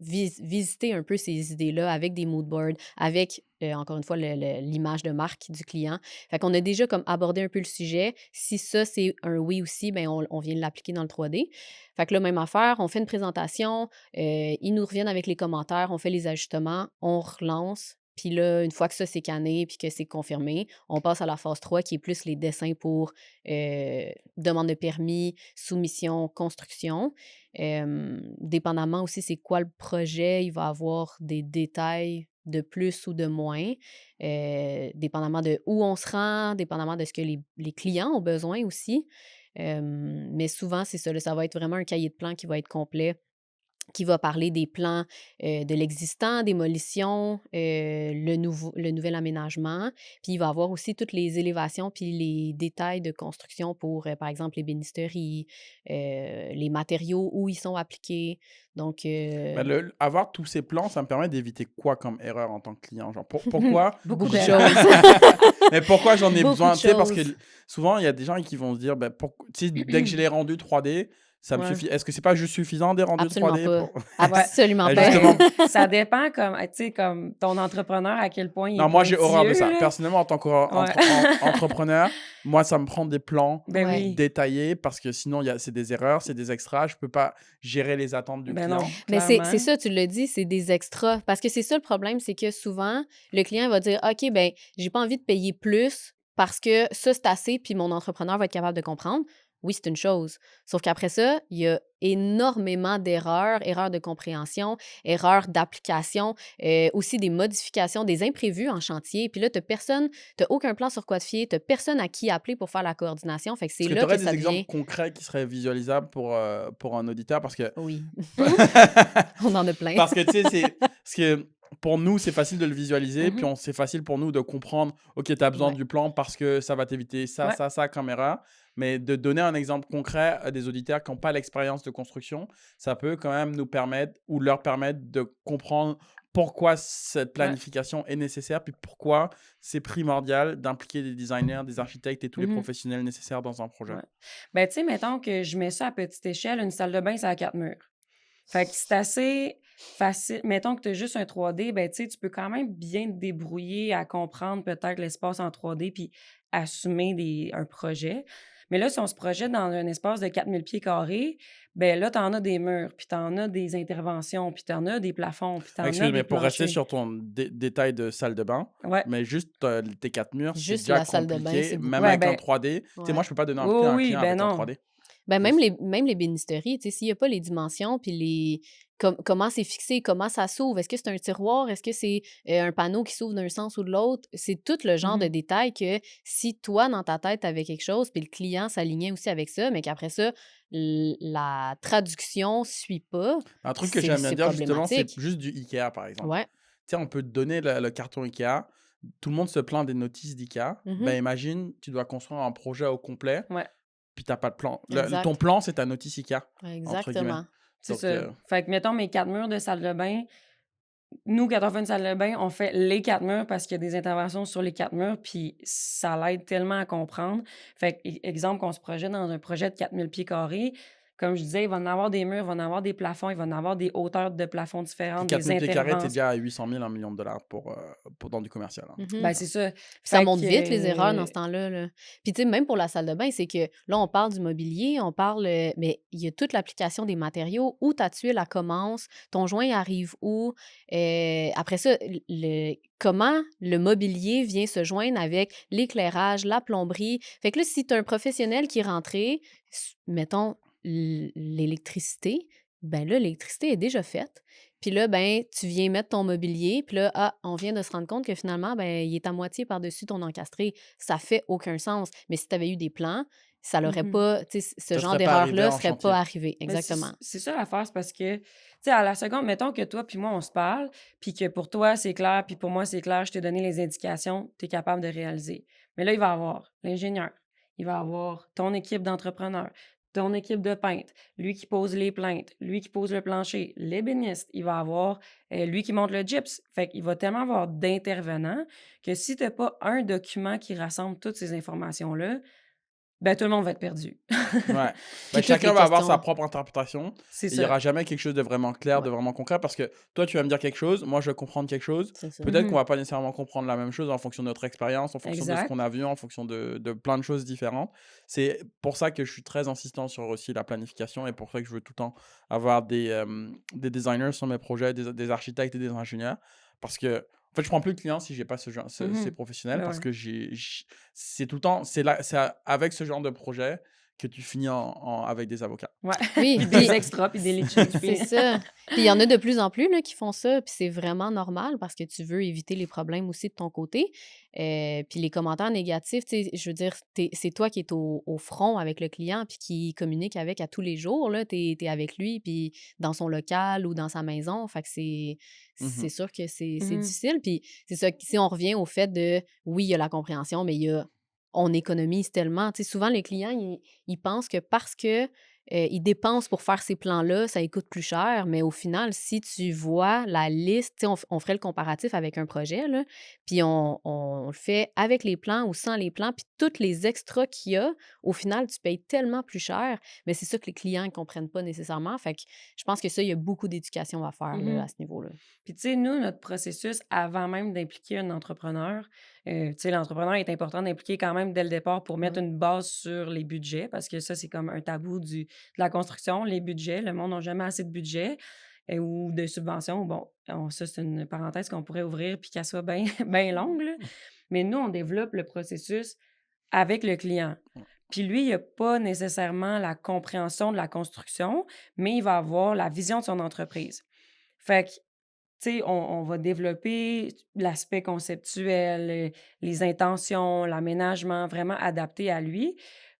visiter un peu ces idées-là avec des mood boards, avec, encore une fois, l'image de marque du client. Fait qu'on a déjà comme abordé un peu le sujet. Si ça, c'est un oui aussi, ben on vient l'appliquer dans le 3D. Fait que là, même affaire, on fait une présentation, ils nous reviennent avec les commentaires, on fait les ajustements, on relance. Puis là, une fois que ça, c'est canné puis que c'est confirmé, on passe à la phase 3 qui est plus les dessins pour, demande de permis, soumission, construction. Dépendamment aussi c'est quoi le projet, il va avoir des détails de plus ou de moins, dépendamment de où on se rend, dépendamment de ce que les clients ont besoin aussi. Mais souvent, c'est ça, là, ça va être vraiment un cahier de plans qui va être complet, qui va parler des plans, de l'existant, démolition, le nouvel aménagement. Puis il va avoir aussi toutes les élévations puis les détails de construction pour, par exemple, l'ébénisterie, les matériaux, où ils sont appliqués. Donc, Mais avoir tous ces plans, ça me permet d'éviter quoi comme erreur en tant que client? Genre, pourquoi Beaucoup beaucoup de d'erreurs. choses. mais pourquoi j'en ai Beaucoup besoin? de Tu sais, parce que choses. souvent, il y a des gens qui vont se dire, ben, tu sais, dès que j'ai les rendus 3D, ça me Ouais. suffit. Est-ce que c'est pas juste suffisant des rendus Absolument 3D pas. pour... Ouais. Absolument Ben, pas. justement, Ça dépend comme, tu sais, comme ton entrepreneur, à quel point il est non, moi, j'ai horreur de pointilleux, ça. là. Personnellement, en tant Ouais. qu'entrepreneur, moi, ça me prend des plans Ben Ouais. oui. détaillés parce que sinon, c'est des erreurs, c'est des extras. Je peux pas gérer les attentes du Ben client. non, Mais c'est clairement. ça, tu l'as dit, c'est des extras. Parce que c'est ça le problème, c'est que souvent, le client va dire: «OK, ben, j'ai pas envie de payer plus parce que ça, c'est assez, puis mon entrepreneur va être capable de comprendre». Oui, c'est une chose. Sauf qu'après ça, il y a énormément d'erreurs, erreurs de compréhension, erreurs d'application, aussi des modifications, des imprévus en chantier. Puis là, tu aucun plan sur quoi te fier, tu personne à qui appeler pour faire la coordination. Fait que c'est Est-ce que tu là aurais que des ça exemples devient concrets qui seraient visualisables pour un auditeur? Parce que, oui. On en a plein. parce que tu sais, parce que pour nous, c'est facile de le visualiser, puis Mhm. c'est facile pour nous de comprendre, OK, tu as besoin Ouais. du plan parce que ça va t'éviter ça, Ouais. ça comme erreur. Mais de donner un exemple concret à des auditeurs qui n'ont pas l'expérience de construction, ça peut quand même nous permettre ou leur permettre de comprendre pourquoi cette Ouais. planification est nécessaire, puis pourquoi c'est primordial d'impliquer des designers, des architectes et tous les Mhm. professionnels nécessaires dans un projet. Ouais. Ben, tu sais, mettons que je mets ça à petite échelle, une salle de bain, c'est à 4 murs. Fait que c'est assez facile. Mettons que tu as juste un 3D, ben, tu sais, tu peux quand même bien te débrouiller à comprendre peut-être l'espace en 3D puis assumer un projet. Mais là, si on se projette dans un espace de 4000 pieds carrés, ben là, tu en as des murs, puis tu en as des interventions, puis tu en as des plafonds, puis tu en as Excuse, des mais pour rester planchers. sur ton détail de salle de bain, Ouais. mais juste tes 4 murs, c'est Juste déjà la salle de bain, compliqué, c'est beaucoup. même Ouais, avec un ben, 3D. Tu sais, moi, Ouais. je peux pas donner un oui, prix à un oui, client ben avec un non. 3D. Ben, C'est- même les bénisteries, tu sais, s'il y a pas les dimensions puis comment c'est fixé, comment ça s'ouvre, est-ce que c'est un tiroir, est-ce que c'est, un panneau qui s'ouvre d'un sens ou de l'autre? C'est tout le genre de Mhm. détails que si toi, dans ta tête, tu avais quelque chose puis le client s'alignait aussi avec ça, mais qu'après ça, la traduction suit pas, Un truc que c'est j'aime bien c'est dire, justement, c'est problématique. juste du Ikea, par exemple. Ouais. Tu sais, on peut te donner le carton Ikea. Tout le monde se plaint des notices d'Ikea. Ben, Mmh. imagine, tu dois construire un projet au complet, Ouais, puis tu n'as pas de plan. Ton Exact. plan, c'est ta notice Ikea, entre guillemets. Exactement. c'est Donc, ça. Fait que, mettons, mes 4 murs de salle de bain, nous, quand on fait une salle de bain, on fait les 4 murs parce qu'il y a des interventions sur les 4 murs, puis ça l'aide tellement à comprendre. Fait que, exemple, qu'on se projette dans un projet de 4000 pieds carrés, comme je disais, il va en avoir des murs, il va en avoir des plafonds, il va en avoir des hauteurs de plafonds Puis différentes, 4000 des pieds carrés, t'es interventions. déjà à 800 000, 1 million de dollars dans du commercial. Hein. Mhm. Ben, c'est ça. Puis ça Fait monte vite, les erreurs, dans que, ce temps-là, là. Puis, tu sais, même pour la salle de bain, c'est que là, on parle du mobilier, on parle, mais il y a toute l'application des matériaux, où ta tuile, elle commence, ton joint arrive où, après ça, comment le mobilier vient se joindre avec l'éclairage, la plomberie. Fait que là, si tu as un professionnel qui est rentré, mettons l'électricité, ben là, l'électricité est déjà faite. Puis là, ben, tu viens mettre ton mobilier, puis là, ah, on vient de se rendre compte que finalement, ben, il est à moitié par-dessus ton encastré. Ça fait aucun sens. Mais si tu avais eu des plans, ça l'aurait Mhm. pas, tu sais, ce Ça genre serait pas arrivé d'erreur-là en serait chantier. pas arrivé. Mais Exactement. c'est ça l'affaire, c'est parce que, tu sais, à la seconde, mettons que toi puis moi, on se parle, puis que pour toi, c'est clair, puis pour moi, c'est clair, je t'ai donné les indications, tu es capable de réaliser. Mais là, il va y avoir l'ingénieur, il va y avoir ton équipe d'entrepreneurs, ton équipe de peintres, lui qui pose les plaintes, lui qui pose le plancher, l'ébéniste, il va y avoir lui qui monte le gyps. Fait qu'il va tellement avoir d'intervenants que si tu n'as pas un document qui rassemble toutes ces informations-là, ben tout le monde va être perdu. Ouais. Ben, Puis toutes chacun les va avoir sa questions. propre interprétation. C'est Et il n'y ça. aura jamais quelque chose de vraiment clair, Ouais. de vraiment concret, parce que toi, tu vas me dire quelque chose, moi, je vais comprendre quelque chose. C'est ça. Peut-être Mhm. qu'on va pas nécessairement comprendre la même chose en fonction de notre expérience, en fonction de ce Exact. qu'on a vu, en fonction de plein de choses différentes. C'est pour ça que je suis très insistant sur aussi la planification et pour ça que je veux tout le temps avoir des designers sur mes projets, des architectes et des ingénieurs. Parce que, en fait, je prends plus de clients si j'ai pas ces Mhm. professionnels Ben parce ouais. que c'est tout le temps, c'est avec ce genre de projet que tu finis avec des avocats. Ouais. Oui, Puis puis des extras, puis des litiges, c'est puis ça. Puis il y en a de plus en plus là, qui font ça, puis c'est vraiment normal parce que tu veux éviter les problèmes aussi de ton côté. Puis les commentaires négatifs, tu sais, je veux dire, c'est toi qui es au front avec le client puis qui communique avec à tous les jours. Tu es avec lui, puis dans son local ou dans sa maison. Fait que c'est Mhm. sûr que c'est Mhm. difficile. Puis c'est ça, si on revient au fait de, oui, il y a la compréhension, mais il y a, on économise tellement. Tu sais, souvent, les clients, ils pensent que parce que ils dépensent pour faire ces plans-là, ça lui coûte plus cher, mais au final, si tu vois la liste, tu sais, on ferait le comparatif avec un projet, là, puis on le fait avec les plans ou sans les plans, puis tous les extras qu'il y a, au final, tu payes tellement plus cher, mais c'est ça que les clients ne comprennent pas nécessairement. Fait que je pense que ça, il y a beaucoup d'éducation à faire là, à Mhm. ce niveau-là. Puis, tu sais, nous, notre processus, avant même d'impliquer un entrepreneur, tu sais, l'entrepreneur est important d'impliquer quand même dès le départ pour mettre Oui. une base sur les budgets, parce que ça, c'est comme un tabou de la construction, les budgets. Le monde n'a jamais assez de budget ou de subventions. Bon, ça, c'est une parenthèse qu'on pourrait ouvrir puis qu'elle soit bien ben longue, là. Mais nous, on développe le processus avec le client. Puis lui, il n'a pas nécessairement la compréhension de la construction, mais il va avoir la vision de son entreprise. Fait que, tu sais, on va développer l'aspect conceptuel, les intentions, l'aménagement vraiment adapté à lui.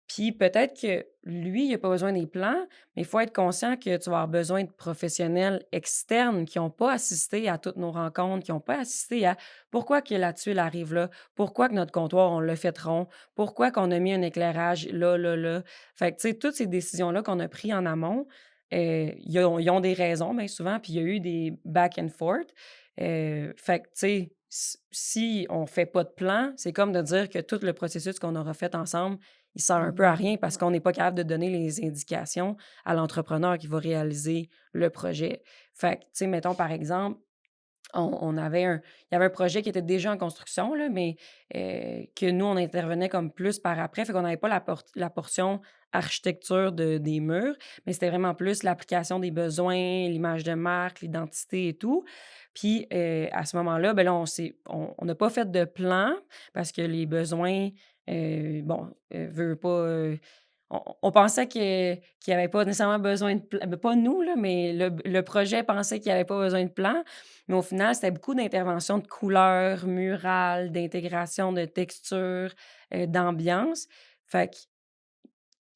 Puis peut-être que lui, il n'a pas besoin des plans, mais il faut être conscient que tu vas avoir besoin de professionnels externes qui n'ont pas assisté à toutes nos rencontres, qui n'ont pas assisté à pourquoi que la tuile arrive là, pourquoi que notre comptoir, on l'a fait rond, pourquoi qu'on a mis un éclairage là, là, là. Fait que, tu sais, toutes ces décisions-là qu'on a prises en amont, ils ont des raisons bien souvent, puis il y a eu des back and forth. Fait que, tu sais, si on fait pas de plan, c'est comme de dire que tout le processus qu'on aura fait ensemble, il sert un peu à rien parce qu'on n'est pas capable de donner les indications à l'entrepreneur qui va réaliser le projet. Fait que, tu sais, mettons par exemple, on avait il y avait un projet qui était déjà en construction, là, mais que nous, on intervenait comme plus par après. Fait qu'on n'avait pas la portion architecture des murs, mais c'était vraiment plus l'application des besoins, l'image de marque, l'identité et tout. Puis à ce moment-là, ben là, on n'a pas fait de plan parce que les besoins, bon, veut pas. On pensait qu'il n'y avait pas nécessairement besoin de plan. Ben, pas nous, là, mais le projet pensait qu'il n'y avait pas besoin de plan. Mais au final, c'était beaucoup d'interventions de couleurs, murales, d'intégration de textures, d'ambiance. Fait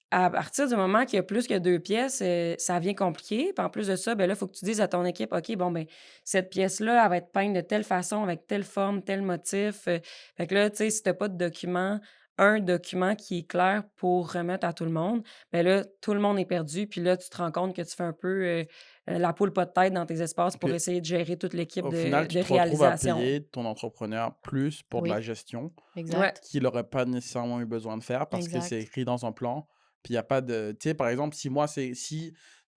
qu'à partir du moment qu'il y a plus que 2 pièces, ça devient compliqué. Puis en plus de ça, ben là, il faut que tu dises à ton équipe: «OK, bon, ben cette pièce-là, elle va être peinte de telle façon, avec telle forme, tel motif». Fait que là, tu sais, si tu as pas de document, un document qui est clair pour remettre à tout le monde, ben là, tout le monde est perdu. Puis là, tu te rends compte que tu fais un peu, la poule pas de tête dans tes espaces pour Puis essayer de gérer toute l'équipe au de final, tu de te retrouves à réalisation. payer ton entrepreneur plus pour de la Oui, gestion Ouais. exact. qu'il n'aurait pas nécessairement eu besoin de faire parce que c'est Exact. écrit dans un plan, Puis il n'y a pas de. Tu sais, par exemple, si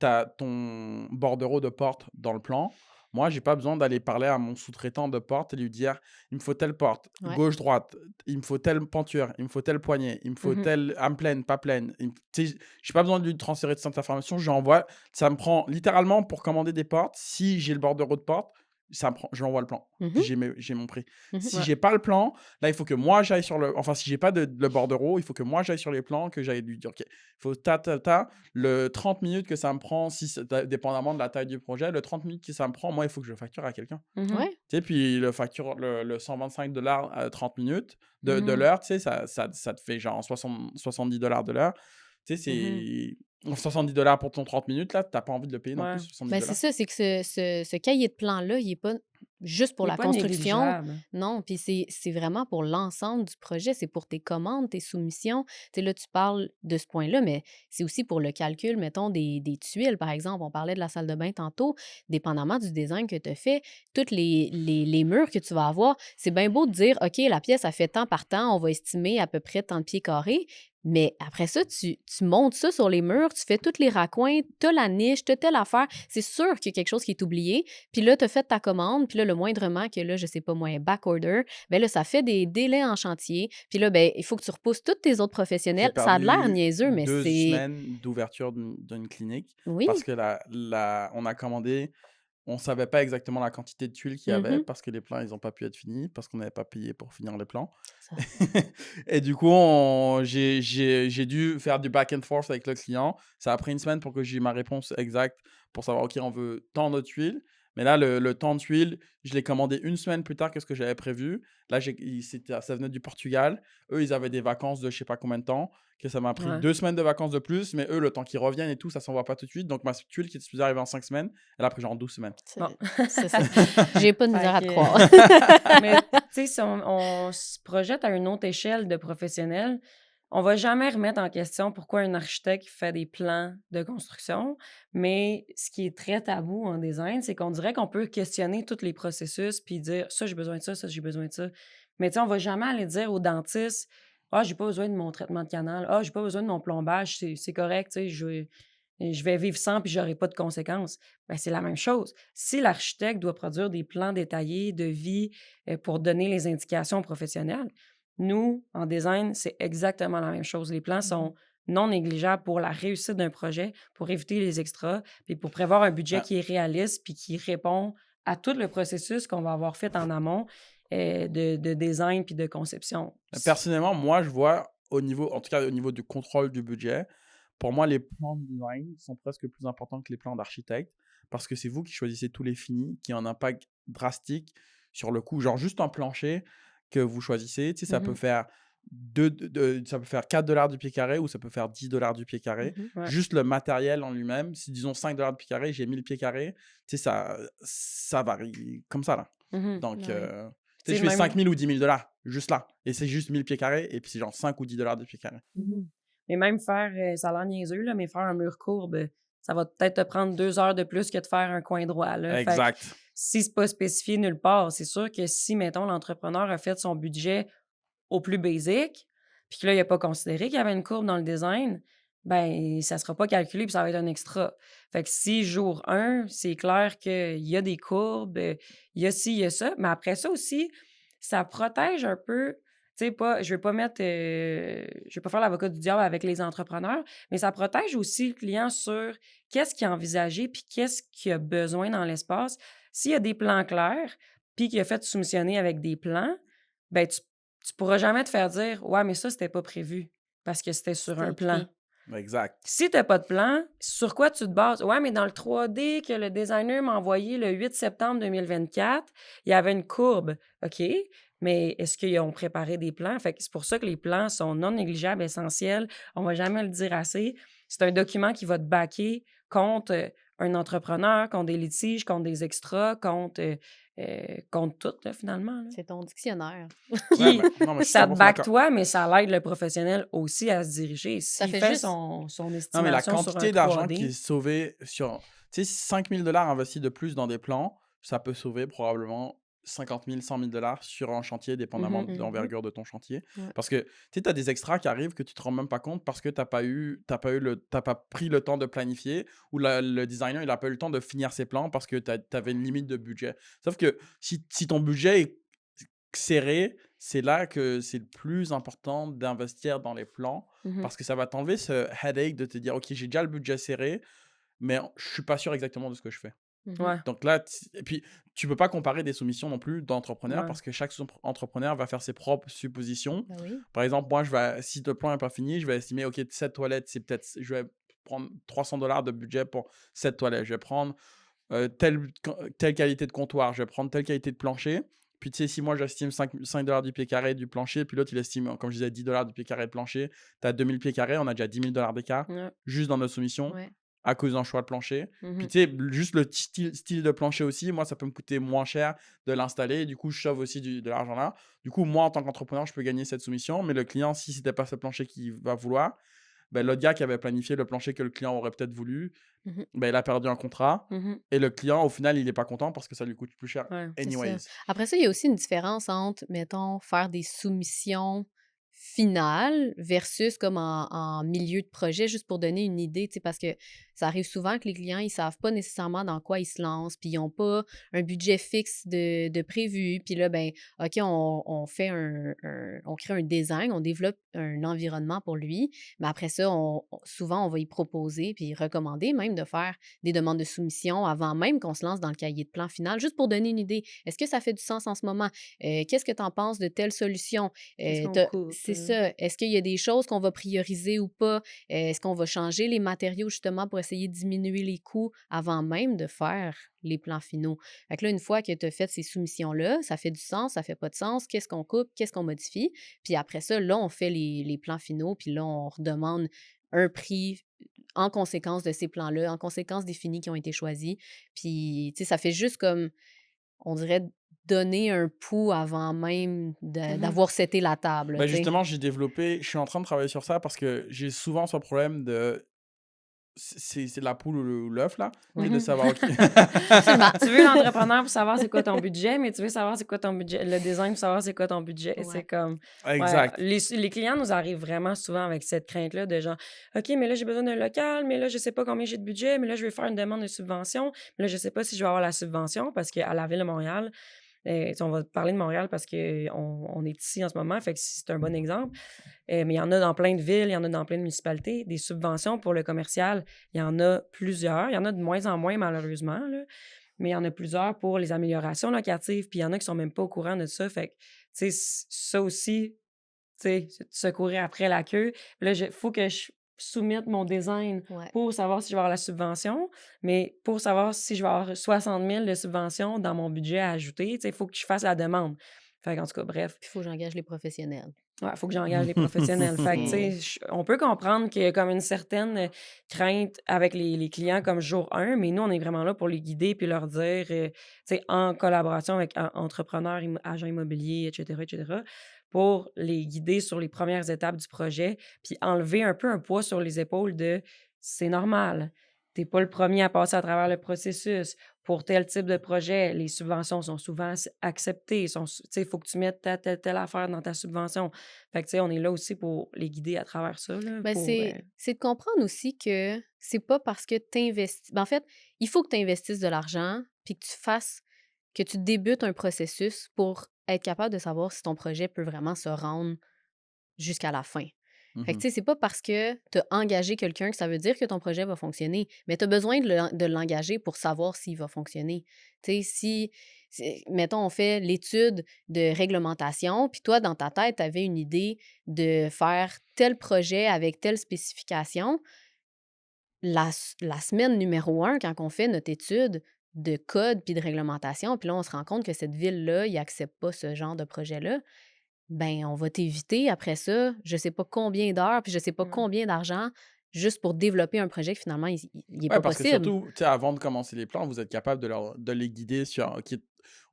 tu as ton bordereau de porte dans le plan, moi, j'ai pas besoin d'aller parler à mon sous-traitant de porte et lui dire il me faut telle porte, Ouais. gauche-droite, il me faut telle penture, il me faut telle poignée, il me faut telle âme pleine, pas pleine. Tu sais, j'ai pas besoin de lui transférer de cette information, j'envoie. Ça me prend littéralement pour commander des portes. Si j'ai le bordereau de porte, ça me prend, je l'envoie le plan. Puis Mhm. j'ai mon prix. Si Ouais. j'ai pas le plan, là, il faut que moi j'aille sur le. Enfin, si j'ai pas le bordereau, il faut que moi j'aille sur les plans, que j'aille lui dire ok, il faut le 30 minutes que ça me prend, dépendamment de la taille du projet, le 30 minutes que ça me prend, moi, il faut que je facture à quelqu'un. Ouais. Tu sais, puis le facture le 125 $ à 30 minutes de Mhm. l'heure, tu sais, ça te fait genre 70 $ de l'heure. Tu sais, Mhm. c'est 70 $ pour ton 30 minutes, là, t'as pas envie de le payer non Ouais. plus, 70 Ben, c'est dollars. ça, c'est que ce cahier de plan-là, il est pas juste pour Il est la pas construction. négligeable. Non, puis c'est vraiment pour l'ensemble du projet. C'est pour tes commandes, tes soumissions. Tu sais, là, tu parles de ce point-là, mais c'est aussi pour le calcul, mettons, des tuiles, par exemple. On parlait de la salle de bain tantôt. Dépendamment du design que tu as fait, tous les murs que tu vas avoir, c'est bien beau de dire, OK, la pièce a fait tant par temps, on va estimer à peu près tant de pieds carrés. Mais après ça, tu montes ça sur les murs, tu fais tous les raccoins, tu as la niche, tu as telle affaire. C'est sûr qu'il y a quelque chose qui est oublié. Puis là, tu as fait ta commande, puis là, le moindrement que là, je sais pas moi, un back order, bien là, ça fait des délais en chantier. Puis là, ben, il faut que tu repousses tous tes autres J'ai professionnels. Ça a l'air perdu niaiseux, mais 2 c'est. semaines d'ouverture d'une clinique parce Oui. que on a commandé. On savait pas exactement la quantité de tuiles qu'il y avait Mhm. parce que les plans, ils ont pas pu être finis, parce qu'on n'avait pas payé pour finir les plans. Ça. Et du coup, j'ai dû faire du back and forth avec le client. Ça a pris une semaine pour que j'ai ma réponse exacte pour savoir, OK, on veut tant de tuiles. Mais là, le temps de tuiles, je l'ai commandé une semaine plus tard que ce que j'avais prévu. Là, ça venait du Portugal. Eux, ils avaient des vacances de je sais pas combien de temps, que ça m'a pris Ouais. 2 semaines de vacances de plus. Mais eux, le temps qu'ils reviennent et tout, ça s'envoie pas tout de suite. Donc, ma tuile qui était supposée arriver en 5 semaines, elle a pris genre 12 semaines. Bon. J'ai pas de Fait misère à te que, croire. mais tu sais, si on se projette à une autre échelle de professionnels, on va jamais remettre en question pourquoi un architecte fait des plans de construction, mais ce qui est très tabou en design, c'est qu'on dirait qu'on peut questionner tous les processus puis dire ça j'ai besoin de ça, ça j'ai besoin de ça. Mais tu sais, on va jamais aller dire au dentiste ah j'ai pas besoin de mon traitement de canal, ah j'ai pas besoin de mon plombage, c'est correct, tu sais, je vais vivre sans puis j'aurai pas de conséquences. Ben, c'est la même chose. Si l'architecte doit produire des plans détaillés de vie pour donner les indications aux professionnels, nous, en design, c'est exactement la même chose. Les plans sont non négligeables pour la réussite d'un projet, pour éviter les extras, puis pour prévoir un budget Ah, qui est réaliste puis qui répond à tout le processus qu'on va avoir fait en amont de design puis de conception. Personnellement, moi, je vois au niveau, en tout cas au niveau du contrôle du budget, pour moi, les plans de design sont presque plus importants que les plans d'architecte parce que c'est vous qui choisissez tous les finis qui ont un impact drastique sur le coût. Genre juste un plancher que vous choisissez, tu sais, ça peut Mhm. faire ça peut faire 4 $ du pied carré ou ça peut faire 10 $ du pied carré. Mhm. Ouais. Juste le matériel en lui-même, si disons 5 $ du pied carré, j'ai 1000 pieds carrés, tu sais, ça varie comme ça là. Mhm. Donc, Oui. tu sais, Tu sais, je fais même 5000 ou 10 000 $ juste là. Et c'est juste 1000 pieds carrés et puis c'est genre 5 ou 10 $ du pied carré. Mhm. Mais même faire, ça a l'air niaiseux, là, mais faire un mur courbe, ça va peut-être te prendre 2 heures de plus que de faire un coin droit, là. Fait que Exact. si c'est pas spécifié nulle part, c'est sûr que si, mettons, l'entrepreneur a fait son budget au plus basic, puis que là, il a pas considéré qu'il y avait une courbe dans le design, ben ça sera pas calculé puis ça va être un extra. Fait que si jour 1, c'est clair qu'il y a des courbes, il y a ci, il y a ça, mais après ça aussi, ça protège un peu, tu sais, pas je vais pas mettre, je vais pas faire l'avocat du diable avec les entrepreneurs, mais ça protège aussi le client sur qu'est-ce qu'il a envisagé puis qu'est-ce qu'il a besoin dans l'espace. S'il y a des plans clairs, puis qu'il a fait soumissionner avec des plans, ben tu pourras jamais te faire dire ouais, mais ça, c'était pas prévu parce que c'était sur C'était un plan. écrit. Exact. Si tu pas de plan, sur quoi tu te bases? Ouais, mais dans le 3D que le designer m'a envoyé le 8 septembre 2024, il y avait une courbe. OK, mais est-ce qu'ils ont préparé des plans? Fait que c'est pour ça que les plans sont non négligeables, essentiels. On va jamais le dire assez. C'est un document qui va te backer contre un entrepreneur, contre des litiges, contre des extras, contre tout, là, finalement. Là. C'est ton dictionnaire. Ouais, Puis, non, mais je suis ça te 100% back d'accord. toi, mais ça l'aide le professionnel aussi à se diriger. Ça S'il fait fait juste. son Non, mais la estimation sur un quantité d'argent qui est 3D, sauvée sur. Tu sais, 5 000 $ investis de plus dans des plans, ça peut sauver probablement 50 000, 100 000 dollars sur un chantier, dépendamment de Mhm. l'envergure de ton chantier. Ouais. Parce que tu as des extras qui arrivent que tu te rends même pas compte parce que t'as pas pris le temps de planifier ou le designer, il a pas eu le temps de finir ses plans parce que tu avais une limite de budget. Sauf que si ton budget est serré, c'est là que c'est le plus important d'investir dans les plans Mhm. parce que ça va t'enlever ce headache de te dire, OK, j'ai déjà le budget serré, mais je suis pas sûr exactement de ce que je fais. Mhm. Ouais, Donc là, et puis tu peux pas comparer des soumissions non plus d'entrepreneurs ouais. parce que chaque entrepreneur va faire ses propres suppositions. Ben oui. Par exemple, moi, si le plan n'est pas fini, je vais estimer, OK, cette toilette, je vais prendre 300 dollars de budget pour cette toilette. Je vais prendre telle qualité de comptoir, je vais prendre telle qualité de plancher. Puis, tu sais, si moi, j'estime 5 dollars du pied carré du plancher, puis l'autre, il estime, comme je disais, 10 dollars du pied carré de plancher, tu as 2000 pieds carrés, on a déjà 10 000 dollars d'écart Ouais. juste dans notre soumission Ouais. à cause d'un choix de plancher. Puis, Mhm. tu sais, juste le style de plancher aussi, moi, ça peut me coûter moins cher de l'installer. Du coup, je sauve aussi de l'argent là. Du coup, moi, en tant qu'entrepreneur, je peux gagner cette soumission. Mais le client, si c'était pas ce plancher qu'il va vouloir, ben, l'autre gars qui avait planifié le plancher que le client aurait peut-être voulu, Mhm. ben, il a perdu un contrat. Mhm. Et le client, au final, il n'est pas content parce que ça lui coûte plus cher Ouais. C'est ça. anyways. Après ça, il y a aussi une différence entre, mettons, faire des soumissions finales versus comme en milieu de projet, juste pour donner une idée, tu sais, parce que ça arrive souvent que les clients, ils savent pas nécessairement dans quoi ils se lancent, puis ils n'ont pas un budget fixe de prévu, puis là, ben, OK, on fait on crée un design, on développe un environnement pour lui, mais après ça, souvent, on va y proposer, puis recommander même de faire des demandes de soumission avant même qu'on se lance dans le cahier de plan final, juste pour donner une idée. Est-ce que ça fait du sens en ce moment? Qu'est-ce que tu en penses de telle solution? Qu'est-ce qu'on coupe? C'est ça. Est-ce qu'il y a des choses qu'on va prioriser ou pas? Est-ce qu'on va changer les matériaux justement pour essayer de diminuer les coûts avant même de faire les plans finaux? Fait que là, une fois que tu as fait ces soumissions-là, ça fait du sens, ça fait pas de sens, qu'est-ce qu'on coupe, qu'est-ce qu'on modifie? Puis après ça, là, on fait les plans finaux, puis là, on redemande un prix en conséquence de ces plans-là, en conséquence des finis qui ont été choisis. Puis, tu sais, ça fait juste comme, on dirait, donner un pouls avant même Mhm. d'avoir seté la table, Ben tu sais. justement, je suis en train de travailler sur ça parce que j'ai souvent ce problème de. C'est la poule ou l'œuf, là. Tu sais, de Mhm. savoir, OK. Absolument. Tu veux l'entrepreneur pour savoir c'est quoi ton budget, mais tu veux savoir c'est quoi ton budget, le design pour savoir c'est quoi ton budget. Ouais. C'est comme, ouais, Exact. les clients nous arrivent vraiment souvent avec cette crainte-là de genre, OK, mais là, j'ai besoin d'un local, mais là, je sais pas combien j'ai de budget, mais là, je vais faire une demande de subvention, mais là, je sais pas si je vais avoir la subvention parce qu'à la Ville de Montréal, tu sais, on va parler de Montréal parce qu'on est ici en ce moment, fait que c'est un bon exemple. Mais il y en a dans plein de villes, il y en a dans plein de municipalités. Des subventions pour le commercial, il y en a plusieurs. Il y en a de moins en moins, malheureusement, là. Mais il y en a plusieurs pour les améliorations locatives. Puis il y en a qui sont même pas au courant de ça. Fait que, tu sais, ça aussi, tu sais, se courir après la queue. Là, il faut que je soumette mon design Ouais. pour savoir si je vais avoir la subvention, mais pour savoir si je vais avoir 60 000 de subvention dans mon budget à ajouter, tu sais, il faut que je fasse la demande. Fait qu'en tout cas, bref. Puis il faut que j'engage les professionnels. Ouais, il faut que j'engage les professionnels. Fait que, tu sais, on peut comprendre qu'il y a comme une certaine crainte avec les clients comme jour 1, mais nous, on est vraiment là pour les guider puis leur dire, tu sais, en collaboration avec entrepreneurs, agents immobiliers, etc., pour les guider sur les premières étapes du projet, puis enlever un peu un poids sur les épaules de c'est normal. T'es pas le premier à passer à travers le processus. Pour tel type de projet, les subventions sont souvent acceptées. Tu sais, il faut que tu mettes telle affaire dans ta subvention. Fait que, tu sais, on est là aussi pour les guider à travers ça, là, Ben, pour, c'est de comprendre aussi que c'est pas parce que tu investis. Ben, en fait, il faut que tu investisses de l'argent puis que tu débutes un processus pour être capable de savoir si ton projet peut vraiment se rendre jusqu'à la fin. Fait que, tu sais, c'est pas parce que tu as engagé quelqu'un que ça veut dire que ton projet va fonctionner, mais tu as besoin de l'engager pour savoir s'il va fonctionner. Tu sais, mettons, on fait l'étude de réglementation, puis toi, dans ta tête, tu avais une idée de faire tel projet avec telle spécification. La semaine numéro 1, quand on fait notre étude de code puis de réglementation, puis là, on se rend compte que cette ville-là, ils n'acceptent pas ce genre de projet-là, ben, on va t'éviter après ça, je sais pas combien d'heures, puis je sais pas ouais. combien d'argent, juste pour développer un projet que finalement, il est Ouais, pas parce que possible. surtout, tu sais, avant de commencer les plans, vous êtes capable de les guider sur, OK,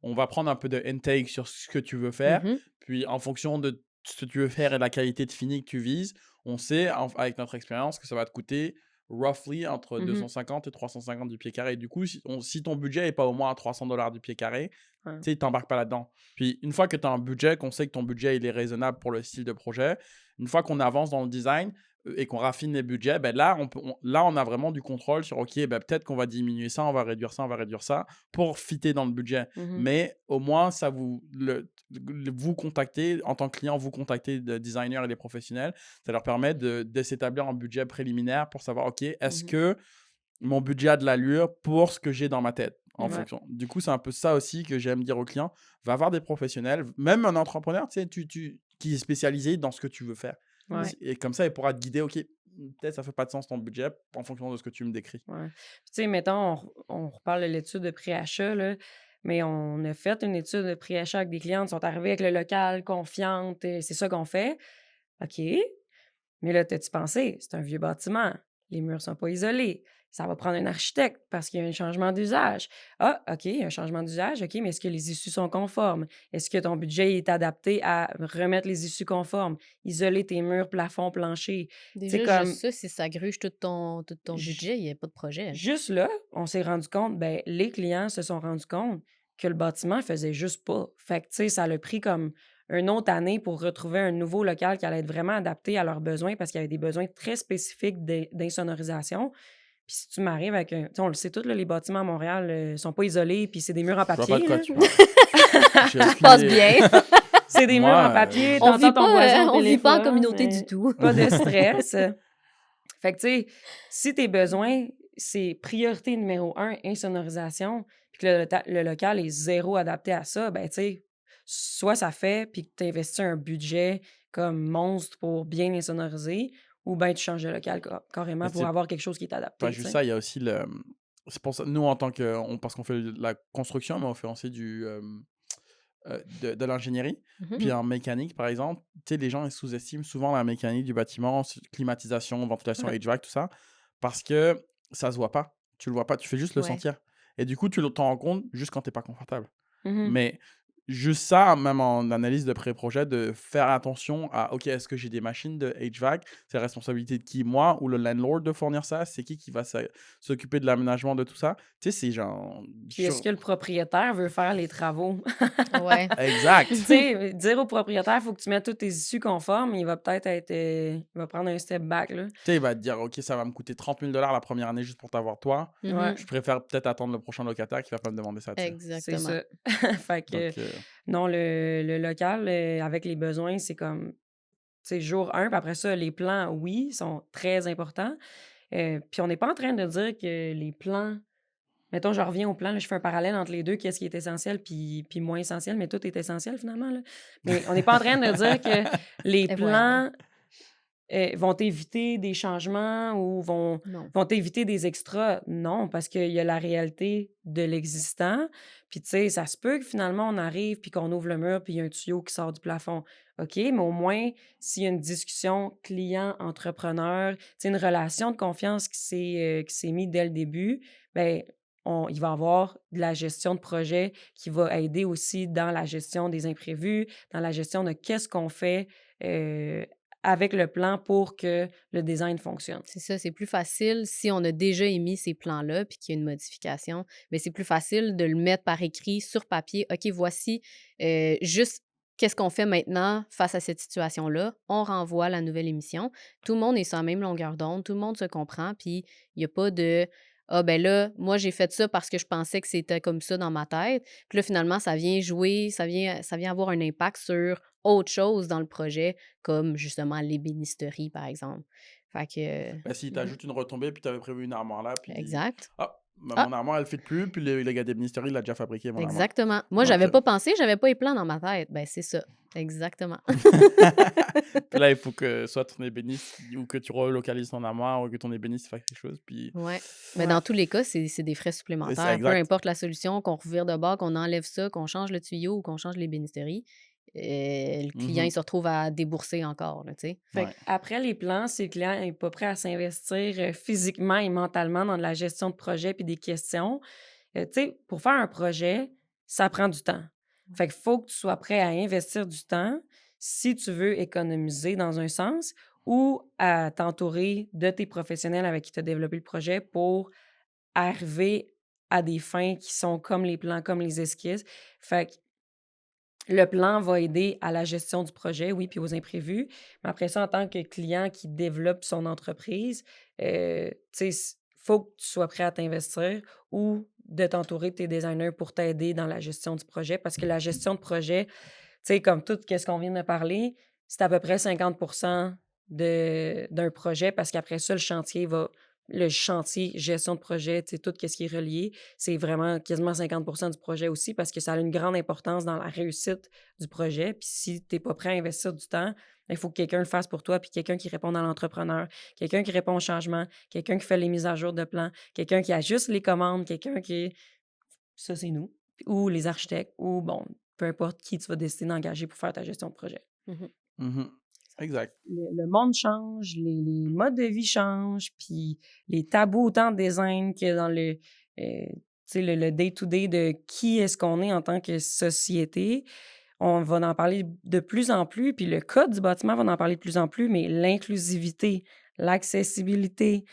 on va prendre un peu de intake sur ce que tu veux faire, Mhm. puis en fonction de ce que tu veux faire et la qualité de fini que tu vises, on sait, avec notre expérience, que ça va te coûter roughly entre 250 et 350 du pied carré. Du coup, si ton budget n'est pas au moins à $300 du pied carré, tu sais, t'embarques pas là-dedans. Puis, une fois que tu as un budget, qu'on sait que ton budget, il est raisonnable pour le style de projet, une fois qu'on avance dans le design et qu'on raffine les budgets, ben là, on a vraiment du contrôle sur, OK, ben peut-être qu'on va diminuer ça, on va réduire ça pour fitter dans le budget. Mais au moins, ça vous contactez, en tant que client, vous contactez des designers et des professionnels. Ça leur permet de s'établir un budget préliminaire pour savoir, OK, est-ce que mon budget a de l'allure pour ce que j'ai dans ma tête en fonction. Du coup, c'est un peu ça aussi que j'aime dire aux clients. Va voir des professionnels, même un entrepreneur, tu sais, qui est spécialisé dans ce que tu veux faire. Et comme ça, il pourra te guider, OK, peut-être ça fait pas de sens ton budget en fonction de ce que tu me décris. Tu sais, mettons, on reparle de l'étude de pré-achat, là, mais on a fait une étude de pré-achat avec des clientes, sont arrivées avec le local, confiantes, c'est ça qu'on fait. OK, mais là, t'as-tu pensé? C'est un vieux bâtiment, les murs sont pas isolés. Ça va prendre un architecte parce qu'il y a un changement d'usage. Ah, OK, il y a un changement d'usage, OK, mais est-ce que les issues sont conformes? Est-ce que ton budget est adapté à remettre les issues conformes? Isoler tes murs, plafond, plancher. Déjà, comme juste ça, si ça gruge tout ton budget, il n'y a pas de projet. Juste là, on s'est rendu compte, ben les clients se sont rendus compte que le bâtiment faisait juste pas. Fait que, tu sais, ça l'a pris comme une autre année pour retrouver un nouveau local qui allait être vraiment adapté à leurs besoins parce qu'il y avait des besoins très spécifiques d'insonorisation. Puis si tu m'arrives avec un... Tu sais, on le sait tous, là, les bâtiments à Montréal sont pas isolés, puis c'est des murs en Je vois pas papier. de quoi Là. tu parles. Ça se passe bien. C'est des murs en papier, t'entends ton voisin au On vit pas en téléphone, communauté du tout. Pas de stress. Fait que, tu sais, si tes besoins, c'est priorité numéro 1, insonorisation, puis que le local est zéro adapté à ça, ben, tu sais, soit ça fait, puis que tu investis un budget comme monstre pour bien insonoriser, ou bien tu changes de local carrément Mais pour avoir quelque chose qui est adapté. pas juste ça, il y a aussi le... C'est pour ça, nous, en tant que... parce qu'on fait de la construction, mais on fait aussi de l'ingénierie. Puis en mécanique, par exemple, tu sais, les gens ils sous-estiment souvent la mécanique du bâtiment, climatisation, ventilation, HVAC, tout ça, parce que ça se voit pas. Tu le vois pas, tu fais juste le sentir. Et du coup, tu t'en rends compte juste quand t'es pas confortable. Mais juste ça, même en analyse de pré-projet, de faire attention à, OK, est-ce que j'ai des machines de HVAC? C'est la responsabilité de qui? Moi ou le landlord de fournir ça? C'est qui va s'occuper de l'aménagement de tout ça? Tu sais, c'est genre... Puis est-ce que le propriétaire veut faire les travaux? Ouais. Exact. Tu sais, dire au propriétaire, il faut que tu mettes toutes tes issues conformes, il va peut-être être... il va prendre un step back, là. Tu sais, il va te dire, OK, ça va me coûter 30 000 la première année juste pour t'avoir toi. Ouais. Je préfère peut-être attendre le prochain locataire qui va pas me demander ça. Exactement. C'est ça. Fait que, Donc, non, le local, avec les besoins, c'est comme, tu sais, jour 1, puis après ça, les plans, oui, sont très importants. Puis on n'est pas en train de dire que les plans... Mettons, je reviens au plan, là, je fais un parallèle entre les deux, qu'est-ce qui est essentiel puis moins essentiel, mais tout est essentiel finalement, là. Mais on n'est pas en train de dire que les Et voilà. plans vont éviter des changements ou vont éviter des extras. Non, parce qu'il y a la réalité de l'existant. Puis, tu sais, ça se peut que finalement, on arrive puis qu'on ouvre le mur puis il y a un tuyau qui sort du plafond. OK, mais au moins, s'il y a une discussion client-entrepreneur, tu sais, une relation de confiance qui s'est mise dès le début, bien, il va y avoir de la gestion de projet qui va aider aussi dans la gestion des imprévus, dans la gestion de qu'est-ce qu'on fait avec le plan pour que le design fonctionne. C'est ça, c'est plus facile si on a déjà émis ces plans-là puis qu'il y a une modification. Mais c'est plus facile de le mettre par écrit sur papier. OK, voici juste qu'est-ce qu'on fait maintenant face à cette situation-là. On renvoie la nouvelle émission. Tout le monde est sur la même longueur d'onde, tout le monde se comprend, puis il n'y a pas de ah ben là, moi j'ai fait ça parce que je pensais que c'était comme ça dans ma tête. Puis là, finalement, ça vient jouer, ça vient avoir un impact sur autre chose dans le projet, comme justement l'ébénisterie, par exemple. Fait que. si tu ajoutes une retombée, puis tu avais prévu une armoire là, puis... Exact. Mon armoire, elle ne fit plus, puis le gars d'ébénisterie, il l'a déjà fabriqué, mon armoire. Exactement. Moi, j'avais pas pensé, j'avais pas les plans dans ma tête. Ben, c'est ça. Exactement. Puis là, il faut que soit ton ébéniste ou que tu relocalises ton armoire ou que ton ébéniste fasse quelque chose. Puis... Ouais. Mais dans tous les cas, c'est des frais supplémentaires. Peu importe la solution, qu'on revire de bord, qu'on enlève ça, qu'on change le tuyau ou qu'on change l'ébénisterie, le client, il se retrouve à débourser encore, tu sais. Fait après les plans, si le client n'est pas prêt à s'investir physiquement et mentalement dans de la gestion de projet puis des questions, tu sais, pour faire un projet, ça prend du temps. Fait qu'il faut que tu sois prêt à investir du temps si tu veux économiser dans un sens ou à t'entourer de tes professionnels avec qui tu as développé le projet pour arriver à des fins qui sont comme les plans, comme les esquisses. Fait que le plan va aider à la gestion du projet, oui, puis aux imprévus. Mais après ça, en tant que client qui développe son entreprise, tu sais, faut que tu sois prêt à t'investir ou de t'entourer de tes designers pour t'aider dans la gestion du projet. Parce que la gestion de projet, tu sais, comme tout ce qu'on vient de parler, c'est à peu près 50 d'un projet parce qu'après ça, le chantier, gestion de projet, tu sais, tout ce qui est relié, c'est vraiment quasiment 50 du projet aussi parce que ça a une grande importance dans la réussite du projet. Puis si tu n'es pas prêt à investir du temps, il faut que quelqu'un le fasse pour toi, puis quelqu'un qui répond à l'entrepreneur, quelqu'un qui répond au changement, quelqu'un qui fait les mises à jour de plan, quelqu'un qui ajuste les commandes, quelqu'un qui... Ça, c'est nous. Ou les architectes, ou bon, peu importe qui tu vas décider d'engager pour faire ta gestion de projet. Mhm. Mhm. Exact. Le monde change, les modes de vie changent, puis les tabous autant en design que dans tu sais, le day-to-day de qui est-ce qu'on est en tant que société. On va en parler de plus en plus, puis le code du bâtiment va en parler de plus en plus, mais l'inclusivité, l'accessibilité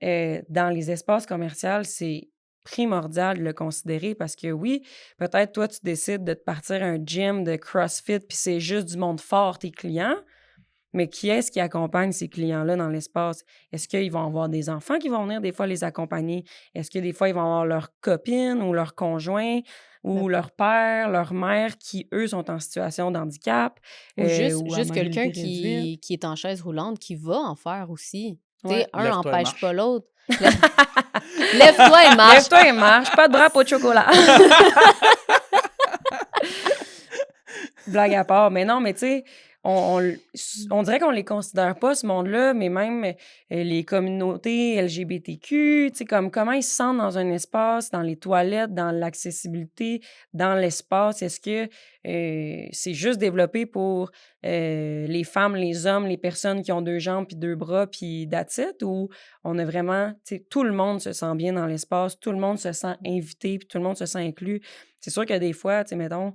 dans les espaces commerciaux, c'est primordial de le considérer parce que oui, peut-être toi, tu décides de te partir un gym de CrossFit, puis c'est juste du monde fort, tes clients. Mais qui est-ce qui accompagne ces clients-là dans l'espace? Est-ce qu'ils vont avoir des enfants qui vont venir des fois les accompagner? Est-ce que des fois, ils vont avoir leurs copines ou leurs conjoints Ben, ou leur père, leur mère qui, eux, sont en situation de handicap ou juste, ou à juste quelqu'un mobilité réduite? qui est en chaise roulante qui va en faire aussi. Tu Ouais. sais, un Lève-toi et n'empêche pas marche. l'autre. Lève-toi et marche. Lève-toi et marche, pas de bras, pas de chocolat. Blague à part. Mais non, mais tu sais, on dirait qu'on les considère pas, ce monde-là, mais même les communautés LGBTQ, tu sais, comme comment ils se sentent dans un espace, dans les toilettes, dans l'accessibilité, dans l'espace. Est-ce que c'est juste développé pour les femmes, les hommes, les personnes qui ont 2 jambes puis 2 bras puis that's it, ou on a vraiment, tu sais, tout le monde se sent bien dans l'espace, tout le monde se sent invité puis tout le monde se sent inclus. C'est sûr que des fois, tu sais, mettons,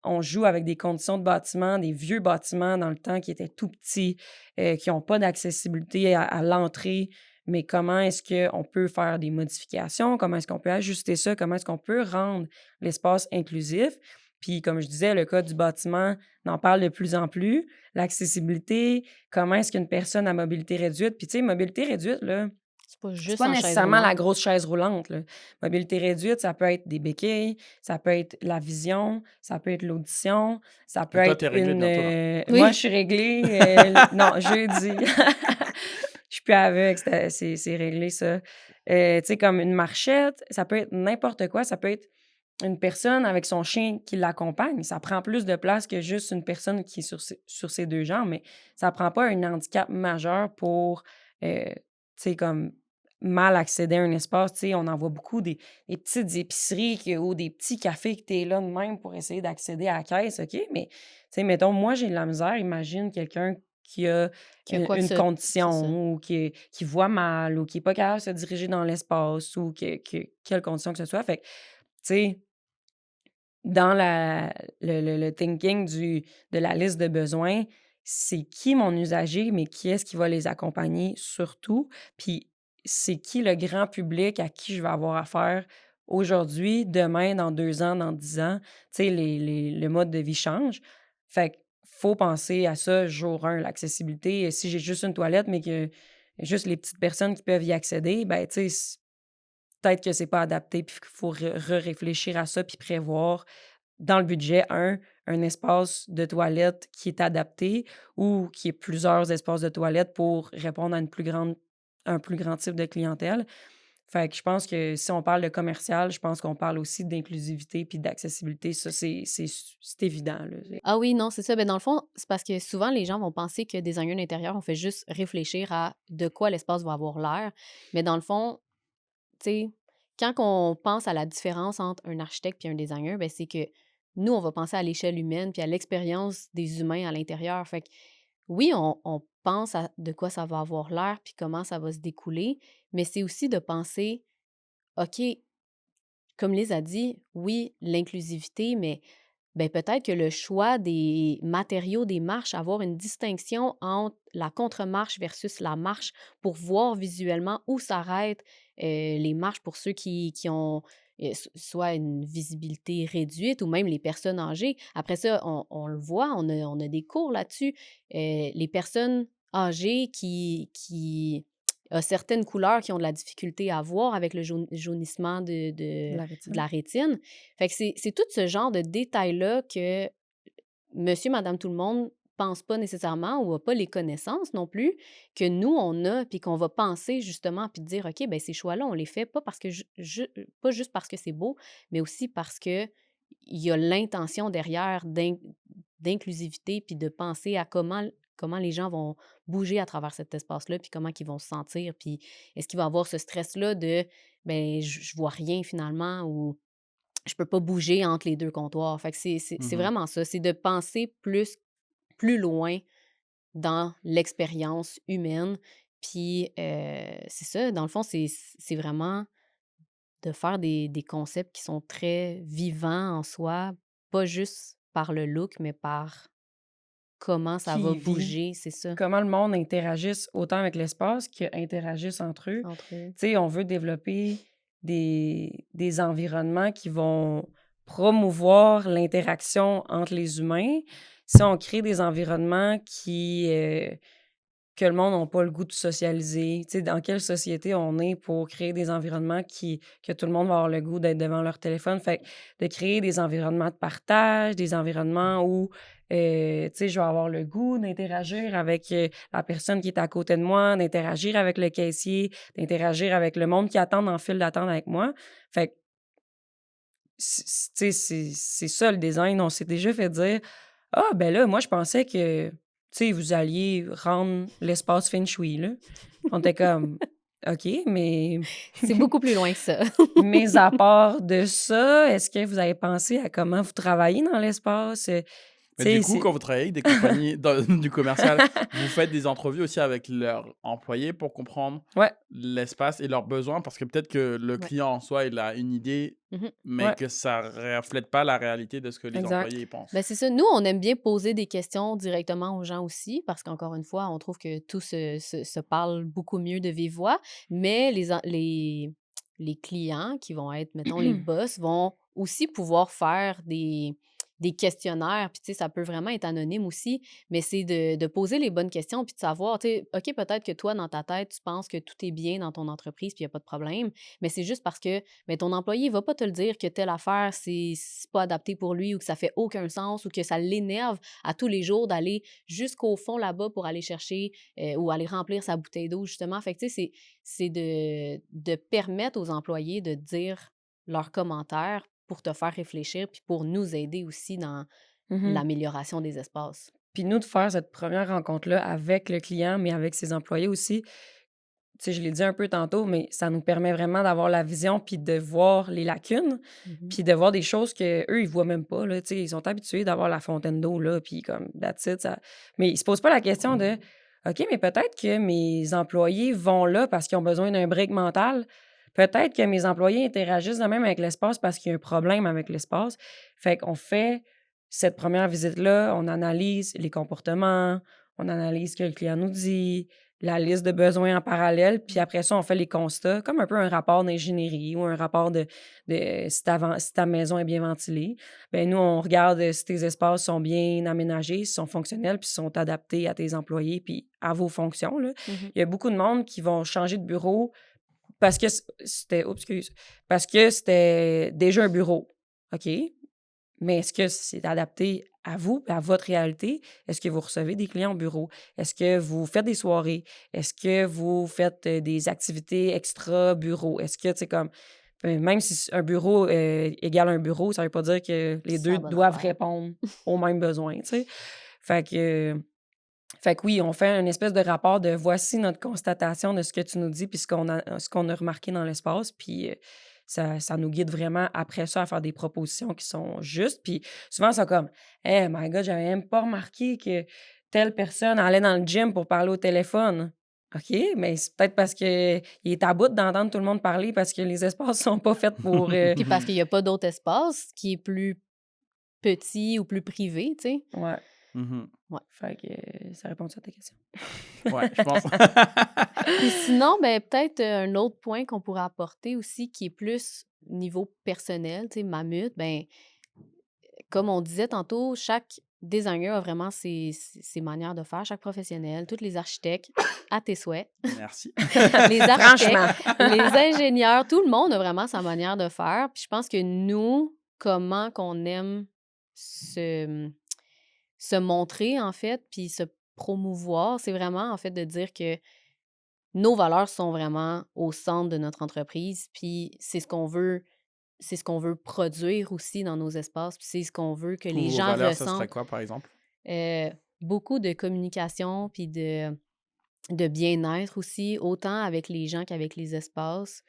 on joue avec des conditions de bâtiment, des vieux bâtiments dans le temps qui étaient tout petits, qui n'ont pas d'accessibilité à l'entrée. Mais comment est-ce qu'on peut faire des modifications? Comment est-ce qu'on peut ajuster ça? Comment est-ce qu'on peut rendre l'espace inclusif? Puis, comme je disais, le code du bâtiment en parle de plus en plus. L'accessibilité, comment est-ce qu'une personne à mobilité réduite, puis tu sais, mobilité réduite, là, C'est pas c'est juste pas en chaise nécessairement la roulante. grosse chaise roulante, là. Mobilité réduite, ça peut être des béquilles, ça peut être la vision, ça peut être l'audition, ça peut Et toi, être t'es réglé une... bientôt, là. Moi, je Oui. suis réglée. Non, jeudi. Je suis plus aveugle, c'est réglé, ça. Tu sais, comme une marchette, ça peut être n'importe quoi. Ça peut être une personne avec son chien qui l'accompagne. Ça prend plus de place que juste une personne qui est sur ses 2 jambes, mais ça prend pas un handicap majeur pour, tu sais, comme mal accéder à un espace. Tu sais, on en voit beaucoup des petites épiceries ou des petits cafés que tu es là de même pour essayer d'accéder à la caisse, OK? Mais, tu sais, mettons, moi, j'ai de la misère. Imagine quelqu'un qui a Que quoi que une c'est ça. condition ou qui voit mal ou qui est pas capable de se diriger dans l'espace ou quelle condition que ce soit. Fait que, tu sais, dans le thinking de la liste de besoins, c'est qui mon usager, mais qui est-ce qui va les accompagner surtout? Puis c'est qui le grand public à qui je vais avoir affaire aujourd'hui, demain, dans 2 ans, dans 10 ans? Tu sais, le mode de vie change. Fait qu'il faut penser à ça jour 1, l'accessibilité. Si j'ai juste une toilette, mais que juste les petites personnes qui peuvent y accéder, ben tu sais, peut-être que c'est pas adapté, puis qu'il faut réfléchir à ça, puis prévoir dans le budget, un espace de toilette qui est adapté ou qui ait plusieurs espaces de toilette pour répondre à un plus grand type de clientèle. Fait que je pense que si on parle de commercial, je pense qu'on parle aussi d'inclusivité puis d'accessibilité. Ça, c'est évident, là. Ah oui, non, c'est ça. Ben, dans le fond, c'est parce que souvent, les gens vont penser que designer d'intérieur, on fait juste réfléchir à de quoi l'espace va avoir l'air. Mais dans le fond, tu sais, quand on pense à la différence entre un architecte et un designer, ben, c'est que nous, on va penser à l'échelle humaine puis à l'expérience des humains à l'intérieur. Fait que oui, on pense à de quoi ça va avoir l'air puis comment ça va se découler, mais c'est aussi de penser, OK, comme Liz a dit, oui, l'inclusivité, mais ben peut-être que le choix des matériaux des marches, avoir une distinction entre la contre-marche versus la marche pour voir visuellement où s'arrêtent les marches pour ceux qui ont soit une visibilité réduite ou même les personnes âgées. Après ça, on le voit, on a des cours là-dessus. Les personnes âgées qui certaines couleurs qui ont de la difficulté à voir avec le jaunissement De la de rétine. la rétine. Fait que c'est tout ce genre de détails-là que monsieur, madame, tout le monde pense pas nécessairement ou a pas les connaissances non plus que nous, on a, puis qu'on va penser justement, puis dire, OK, ben ces choix-là, on les fait pas parce que pas juste parce que c'est beau, mais aussi parce que il y a l'intention derrière d'inclusivité, puis de penser à comment les gens vont bouger à travers cet espace-là, puis comment ils vont se sentir, puis est-ce qu'il va y avoir ce stress-là de, ben je vois rien finalement, ou je peux pas bouger entre les 2 comptoirs. Fait que c'est Mhm. vraiment ça, c'est de penser plus loin dans l'expérience humaine. Puis, c'est ça, dans le fond, c'est vraiment de faire des concepts qui sont très vivants en soi, pas juste par le look, mais par comment ça va Qui vit, bouger, c'est ça, comment le monde interagisse autant avec l'espace qu'interagissent entre eux. entre eux. Tu sais, on veut développer des environnements qui vont promouvoir l'interaction entre les humains. Si on crée des environnements que le monde n'a pas le goût de socialiser, tu sais, dans quelle société on est pour créer des environnements que tout le monde va avoir le goût d'être devant leur téléphone. Fait que de créer des environnements de partage, des environnements où, tu sais, je vais avoir le goût d'interagir avec la personne qui est à côté de moi, d'interagir avec le caissier, d'interagir avec le monde qui attend en file d'attente avec moi. Fait que, tu sais, c'est ça le design. On s'est déjà fait dire, ah, ben là, moi, je pensais que, tu sais, vous alliez rendre l'espace feng shui, là. On était comme, OK, mais, C'est beaucoup plus loin que ça. mais à part de ça, est-ce que vous avez pensé à comment vous travaillez dans l'espace? Tu Mais du sais, coup, quand vous travaillez avec des compagnies du commercial, vous faites des entrevues aussi avec leurs employés pour comprendre Ouais, l'espace et leurs besoins, parce que peut-être que le Ouais. client en soi, il a une idée, Mmh. mais ouais, que ça reflète pas la réalité de ce que les exact. employés y pensent. Ben, c'est ça. Nous, on aime bien poser des questions directement aux gens aussi, parce qu'encore une fois, on trouve que tout se parle beaucoup mieux de vive voix, mais les clients qui vont être, mettons, les boss, vont aussi pouvoir faire des questionnaires, puis tu sais, ça peut vraiment être anonyme aussi, mais c'est de poser les bonnes questions, puis de savoir, tu sais, OK, peut-être que toi, dans ta tête, tu penses que tout est bien dans ton entreprise, puis il n'y a pas de problème, mais c'est juste parce que mais ton employé, il va pas te le dire que telle affaire, c'est pas adapté pour lui ou que ça fait aucun sens ou que ça l'énerve à tous les jours d'aller jusqu'au fond là-bas pour aller chercher ou aller remplir sa bouteille d'eau, justement. Fait que, tu sais, c'est de permettre aux employés de dire leurs commentaires pour te faire réfléchir puis pour nous aider aussi dans Mhm. l'amélioration des espaces. Puis nous, de faire cette première rencontre-là avec le client, mais avec ses employés aussi, tu sais, je l'ai dit un peu tantôt, mais ça nous permet vraiment d'avoir la vision puis de voir les lacunes, Mhm. puis de voir des choses qu'eux, ils voient même pas, là. Tu sais, ils sont habitués d'avoir la fontaine d'eau, là, puis comme that's it, ça mais ils se posent pas la question de: «OK, mais peut-être que mes employés vont là parce qu'ils ont besoin d'un break mental. Peut-être que mes employés interagissent de même avec l'espace parce qu'il y a un problème avec l'espace». Fait qu'on fait cette première visite-là, on analyse les comportements, on analyse ce que le client nous dit, la liste de besoins en parallèle, puis après ça, on fait les constats, comme un peu un rapport d'ingénierie ou un rapport de si ta maison est bien ventilée. Bien, nous, on regarde si tes espaces sont bien aménagés, s'ils sont fonctionnels, puis sont adaptés à tes employés, puis à vos fonctions, là. Mhm. Il y a beaucoup de monde qui vont changer de bureau parce que parce que c'était déjà un bureau. OK, mais est-ce que c'est adapté à vous, à votre réalité? Est-ce que vous recevez des clients au bureau? Est-ce que vous faites des soirées? Est-ce que vous faites des activités extra bureau? Est-ce que, tu sais, comme, même si un bureau égale un bureau, ça veut pas dire que les C'est deux la bonne doivent affaire. répondre aux mêmes besoins, tu sais. Fait que, fait que oui, on fait une espèce de rapport de voici notre constatation de ce que tu nous dis puis ce qu'on a remarqué dans l'espace. Puis ça nous guide vraiment après ça à faire des propositions qui sont justes. Puis souvent, c'est comme hey, my God, j'avais même pas remarqué que telle personne allait dans le gym pour parler au téléphone. OK, mais c'est peut-être parce qu'il est à bout d'entendre tout le monde parler parce que les espaces sont pas faits pour. Puis parce qu'il y a pas d'autre espace qui est plus petit ou plus privé, tu sais. Ouais. Mhm. Fait que ça répond à ta question. Ouais, je pense. Puis sinon, ben, peut-être un autre point qu'on pourrait apporter aussi qui est plus niveau personnel, tu sais, Mammut, ben, comme on disait tantôt, chaque designer a vraiment ses manières de faire, chaque professionnel, tous les architectes, à tes souhaits, Merci. les architectes, Franchement. les ingénieurs, tout le monde a vraiment sa manière de faire. Puis je pense que nous, comment qu'on aime se montrer, en fait, puis se promouvoir, c'est vraiment, en fait, de dire que nos valeurs sont vraiment au centre de notre entreprise, puis c'est ce qu'on veut produire aussi dans nos espaces, puis c'est ce qu'on veut que les Vos gens valeurs, ça serait ressentent. quoi, par exemple? Beaucoup de communication, puis de bien-être aussi, autant avec les gens qu'avec les espaces.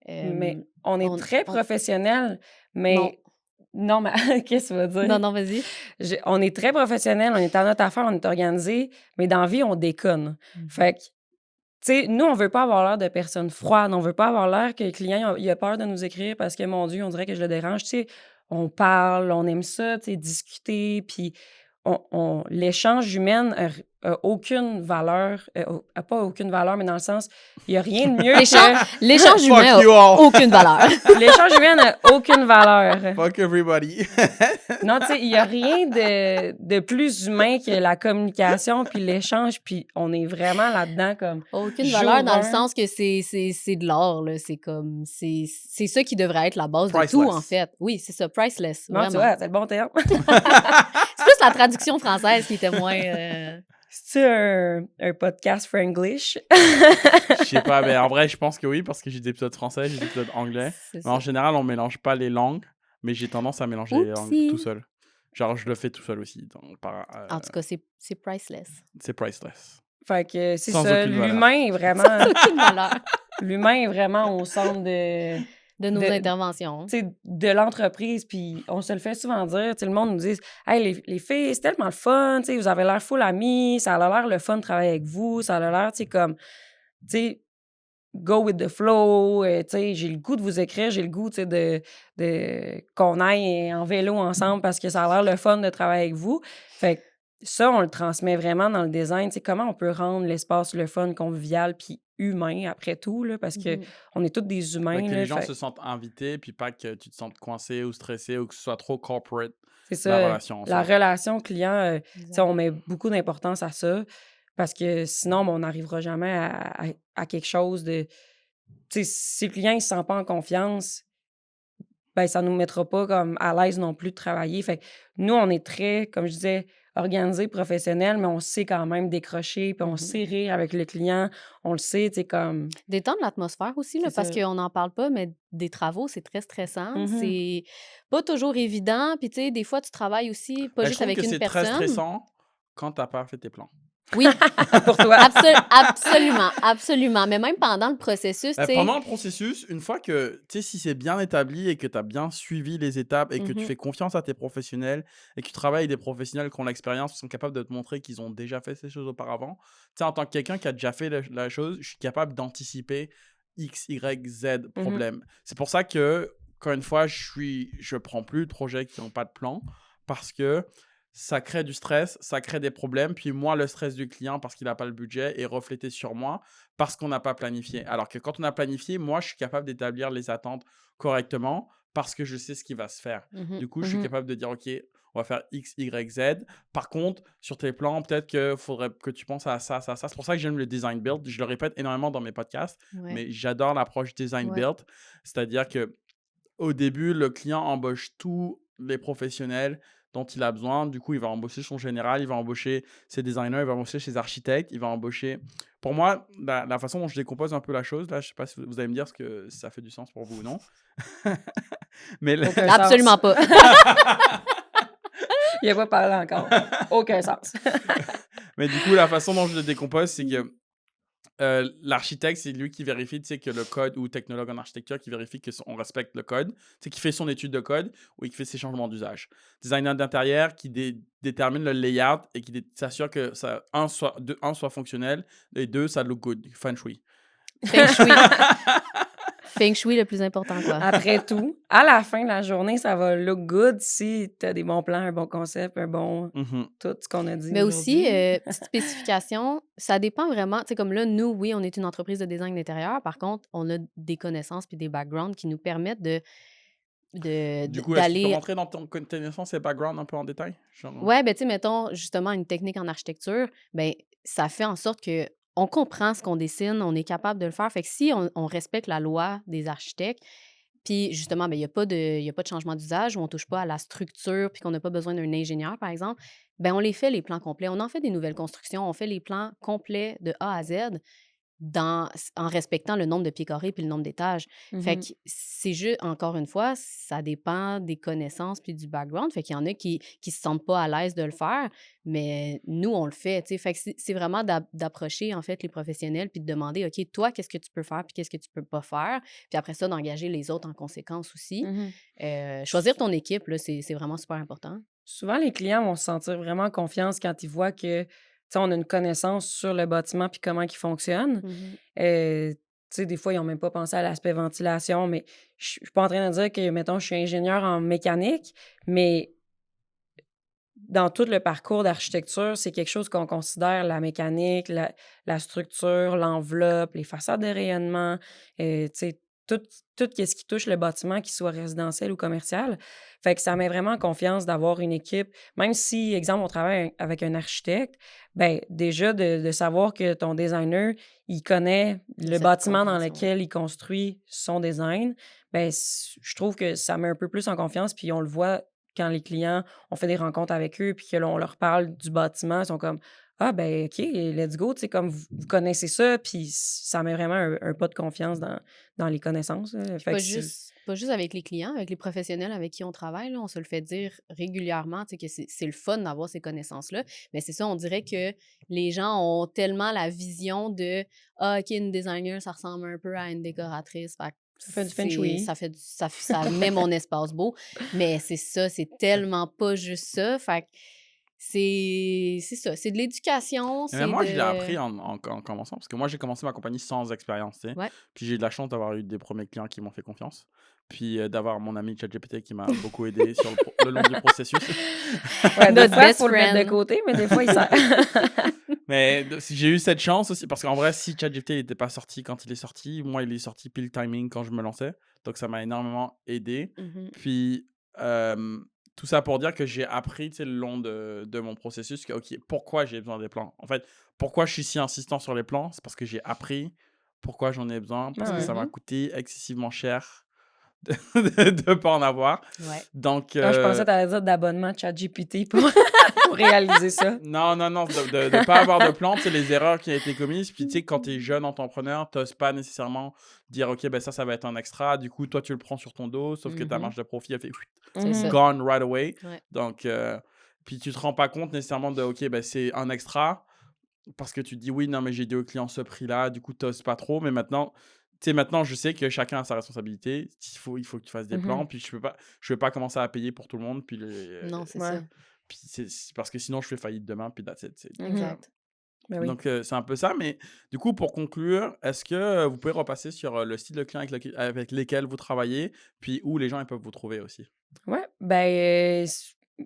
Mais on est On, très on- professionnels, non, mais non, mais qu'est-ce que tu veux non, dire? non, vas-y. On est très professionnels, on est à notre affaire, on est organisé, mais dans la vie, on déconne. Fait que, tu sais, nous, on veut pas avoir l'air de personnes froides, on veut pas avoir l'air que le client, il a peur de nous écrire parce que, mon Dieu, on dirait que je le dérange. Tu sais, on parle, on aime ça, tu sais, discuter, puis l'échange humain a aucune valeur, a pas aucune valeur, mais dans le sens, il y a rien de mieux L'échange humain Fuck n'a you all! aucune valeur. l'échange humain n'a aucune valeur. Fuck everybody! Non, tu sais, il y a rien de plus humain que la communication puis l'échange, puis on est vraiment là-dedans comme Aucune jour valeur dans le 1. sens que c'est de l'or, là. C'est comme, c'est ça qui devrait être la base de tout, en Priceless. fait. Oui, c'est ça, priceless, Non, tu vraiment. vois, c'est le bon terme. C'est plus la traduction française qui était moins... C'est-tu un podcast franglish? Je sais pas, mais en vrai, je pense que oui, parce que j'ai des épisodes français, j'ai des épisodes anglais. c'est Mais en ça. général, on mélange pas les langues, mais j'ai tendance à mélanger les langues Oupsie. tout seul. Genre, je le fais tout seul aussi. Donc, En tout cas, c'est priceless. c'est priceless. Fait que c'est Sans ça, aucune valeur. l'humain est vraiment Aucune valeur l'humain est vraiment au centre de de nos de interventions. tu sais, de l'entreprise, puis on se le fait souvent dire, tu sais, le monde nous dit « Hey, les filles, c'est tellement le fun, tu sais, vous avez l'air full amis, ça a l'air le fun de travailler avec vous, ça a l'air, tu sais, comme, tu sais, go with the flow, tu sais, j'ai le goût de vous écrire, j'ai le goût, tu sais, de qu'on aille en vélo ensemble parce que ça a l'air le fun de travailler avec vous. » Fait que ça, on le transmet vraiment dans le design, tu sais, comment on peut rendre l'espace le fun, convivial, puis humain après tout, là, parce que on est tous des humains, que là, les gens fait- se sentent invités, puis pas que tu te sentes coincé ou stressé ou que ce soit trop corporate, C'est la ça, relation. la ensemble. relation client, tu sais, Exact. on met beaucoup d'importance à ça parce que sinon, ben, on n'arrivera jamais à quelque chose de... Tu sais, si le client ne se sent pas en confiance, ben ça nous mettra pas comme à l'aise non plus de travailler. Fait que nous, on est très, comme je disais, organisés, professionnels, mais on sait quand même décrocher, puis on sait rire avec le client, on le sait, tu sais, comme... Détendre l'atmosphère aussi, là, C'est parce ça. qu'on n'en parle pas, mais des travaux, c'est très stressant. Mhm. C'est pas toujours évident. Puis, tu sais, des fois, tu travailles aussi pas Je juste trouve avec que une c'est très personne. stressant quand t'as pas fait tes plans. Oui, Pour toi. absolument, absolument. Mais même pendant le processus, tu sais. Pendant le processus, une fois que, tu sais, si c'est bien établi et que tu as bien suivi les étapes et que tu fais confiance à tes professionnels et que tu travailles avec des professionnels qui ont l'expérience, qui sont capables de te montrer qu'ils ont déjà fait ces choses auparavant, tu sais, en tant que quelqu'un qui a déjà fait la chose, je suis capable d'anticiper X, Y, Z problème. C'est pour ça que, encore une fois, je prends plus de projets qui n'ont pas de plan parce que ça crée du stress, ça crée des problèmes. Puis moi, le stress du client parce qu'il n'a pas le budget est reflété sur moi parce qu'on n'a pas planifié. Alors que quand on a planifié, moi, je suis capable d'établir les attentes correctement parce que je sais ce qui va se faire. Du coup, je suis capable de dire, OK, on va faire X, Y, Z. Par contre, sur tes plans, peut-être qu'il faudrait que tu penses à ça, ça, ça. C'est pour ça que j'aime le design build. Je le répète énormément dans mes podcasts, Ouais. mais j'adore l'approche design Ouais. build. C'est-à-dire que au début, le client embauche tous les professionnels dont il a besoin. Du coup, il va embaucher son général, il va embaucher ses designers, il va embaucher ses architectes, il va embaucher... Pour moi, la façon dont je décompose un peu la chose, là, je ne sais pas si vous allez me dire si ça fait du sens pour vous ou non. Mais Aucun Absolument sens. pas. Il n'a pas parlé encore. Aucun sens. Mais du coup, la façon dont je le décompose, c'est que l'architecte, c'est lui qui vérifie, tu sais, que le code, ou technologue en architecture qui vérifie qu'on respecte le code, tu sais, qui fait son étude de code ou qui fait ses changements d'usage. Designer d'intérieur qui détermine le layout et qui s'assure que ça, un soit fonctionnel et deux, ça look good, feng shui. Feng shui. Feng shui le plus important, quoi. Après tout, à la fin de la journée, ça va look good si tu as des bons plans, un bon concept, Mhm. tout ce qu'on a dit Mais aussi, aujourd'hui. petite spécification, ça dépend vraiment. Tu sais, comme là, nous, oui, on est une entreprise de design d'intérieur. Par contre, on a des connaissances puis des backgrounds qui nous permettent Du coup, est-ce que tu peux d'aller. rentrer dans ton connaissance et background un peu en détail? Genre... Ouais, ben, tu sais, mettons, justement, une technique en architecture, ben, ça fait en sorte que on comprend ce qu'on dessine, on est capable de le faire. Fait que si on respecte la loi des architectes, puis justement, ben, il y a pas de changement d'usage ou on touche pas à la structure puis qu'on n'a pas besoin d'un ingénieur, par exemple, ben, on les fait, les plans complets. On en fait des nouvelles constructions, on fait les plans complets de A à Z en respectant le nombre de pieds carrés puis le nombre d'étages. Fait Mhm. que c'est juste, encore une fois, ça dépend des connaissances puis du background. Fait qu'il y en a qui se sentent pas à l'aise de le faire, mais nous, on le fait, tu sais. Fait que c'est vraiment d'approcher, en fait, les professionnels puis de demander, OK, toi, qu'est-ce que tu peux faire puis qu'est-ce que tu peux pas faire? Puis après ça, d'engager les autres en conséquence aussi. Mhm. Choisir ton équipe, là, c'est vraiment super important. Souvent, les clients vont se sentir vraiment confiance quand ils voient que, tu sais, on a une connaissance sur le bâtiment puis comment il fonctionne. Mhm. Tu sais, des fois, ils n'ont même pas pensé à l'aspect ventilation, mais je suis pas en train de dire que, mettons, je suis ingénieur en mécanique, mais dans tout le parcours d'architecture, c'est quelque chose qu'on considère la mécanique, la structure, l'enveloppe, les façades de rayonnement, tu sais, tout, tout ce qui touche le bâtiment, qu'il soit résidentiel ou commercial. Fait que ça met vraiment en confiance d'avoir une équipe, même si, exemple, on travaille avec un architecte, ben déjà de savoir que ton designer, il connaît le Cette bâtiment dans compréhension-là. lequel il construit son design, ben je trouve que ça met un peu plus en confiance, puis on le voit quand les clients, on fait des rencontres avec eux, puis que là, on leur parle du bâtiment, ils sont comme ah, ben, OK, let's go. Tu sais, comme vous connaissez ça, puis ça met vraiment un pas de confiance dans les connaissances. Puis Fait pas que juste, pas juste avec les clients, avec les professionnels avec qui on travaille, là, on se le fait dire régulièrement, tu sais, que c'est le fun d'avoir ces connaissances-là. Mais c'est ça, on dirait que les gens ont tellement la vision de ah, OK, une designer, ça ressemble un peu à une décoratrice. Fait que ça fait du feng shui. ça fait ça met mon espace beau. Mais c'est ça, c'est tellement pas juste ça. Fait que c'est ça, c'est de l'éducation, Et même c'est moi, je l'ai de. appris en commençant, parce que moi, j'ai commencé ma compagnie sans expérience, tu sais. Ouais. Puis j'ai eu de la chance d'avoir eu des premiers clients qui m'ont fait confiance. Puis d'avoir mon ami ChatGPT qui m'a beaucoup aidé sur le long du processus. Ouais, des Notre fois, il best faut le mettre de friend. côté, mais des fois, il sert. Mais j'ai eu cette chance aussi, parce qu'en vrai, si ChatGPT n'était pas sorti quand il est sorti, moi, il est sorti pile timing quand je me lançais. Donc ça m'a énormément aidé. Mhm. Puis tout ça pour dire que j'ai appris, tu sais, le long de mon processus, que, OK, pourquoi j'ai besoin des plans. En fait, pourquoi je suis si insistant sur les plans, c'est parce que j'ai appris pourquoi j'en ai besoin, parce que Ouais. ça m'a Mhm. coûté excessivement cher de ne pas en avoir. Ouais. Donc, Ah, je pensais que tu allais dire d'abonnement ChatGPT pour réaliser ça. non, de ne pas avoir de plan, tu sais, les erreurs qui ont été commises. Puis, tu sais, quand tu es jeune entrepreneur, tu n'oses pas nécessairement dire, OK, ben ça va être un extra. Du coup, toi, tu le prends sur ton dos, sauf que ta Mhm. marge de profit, elle fait C'est ça. gone right away. Ouais. Donc, puis tu te rends pas compte nécessairement de, OK, ben c'est un extra parce que tu te dis, oui, non, mais j'ai dit au client ce prix-là, du coup, tu n'oses pas trop. Mais maintenant, tu sais, maintenant, je sais que chacun a sa responsabilité. Il faut que tu fasses des plans. Puis, je peux pas commencer à payer pour tout le monde. Puis, Non, c'est Ouais. ça. puis c'est parce que sinon, je fais faillite demain. Puis, that's it, tu sais. Donc, Exact. Ben oui. donc, c'est un peu ça. Mais du coup, pour conclure, est-ce que vous pouvez repasser sur le style de client avec lesquels vous travaillez, puis où les gens ils peuvent vous trouver aussi? Ouais, ben,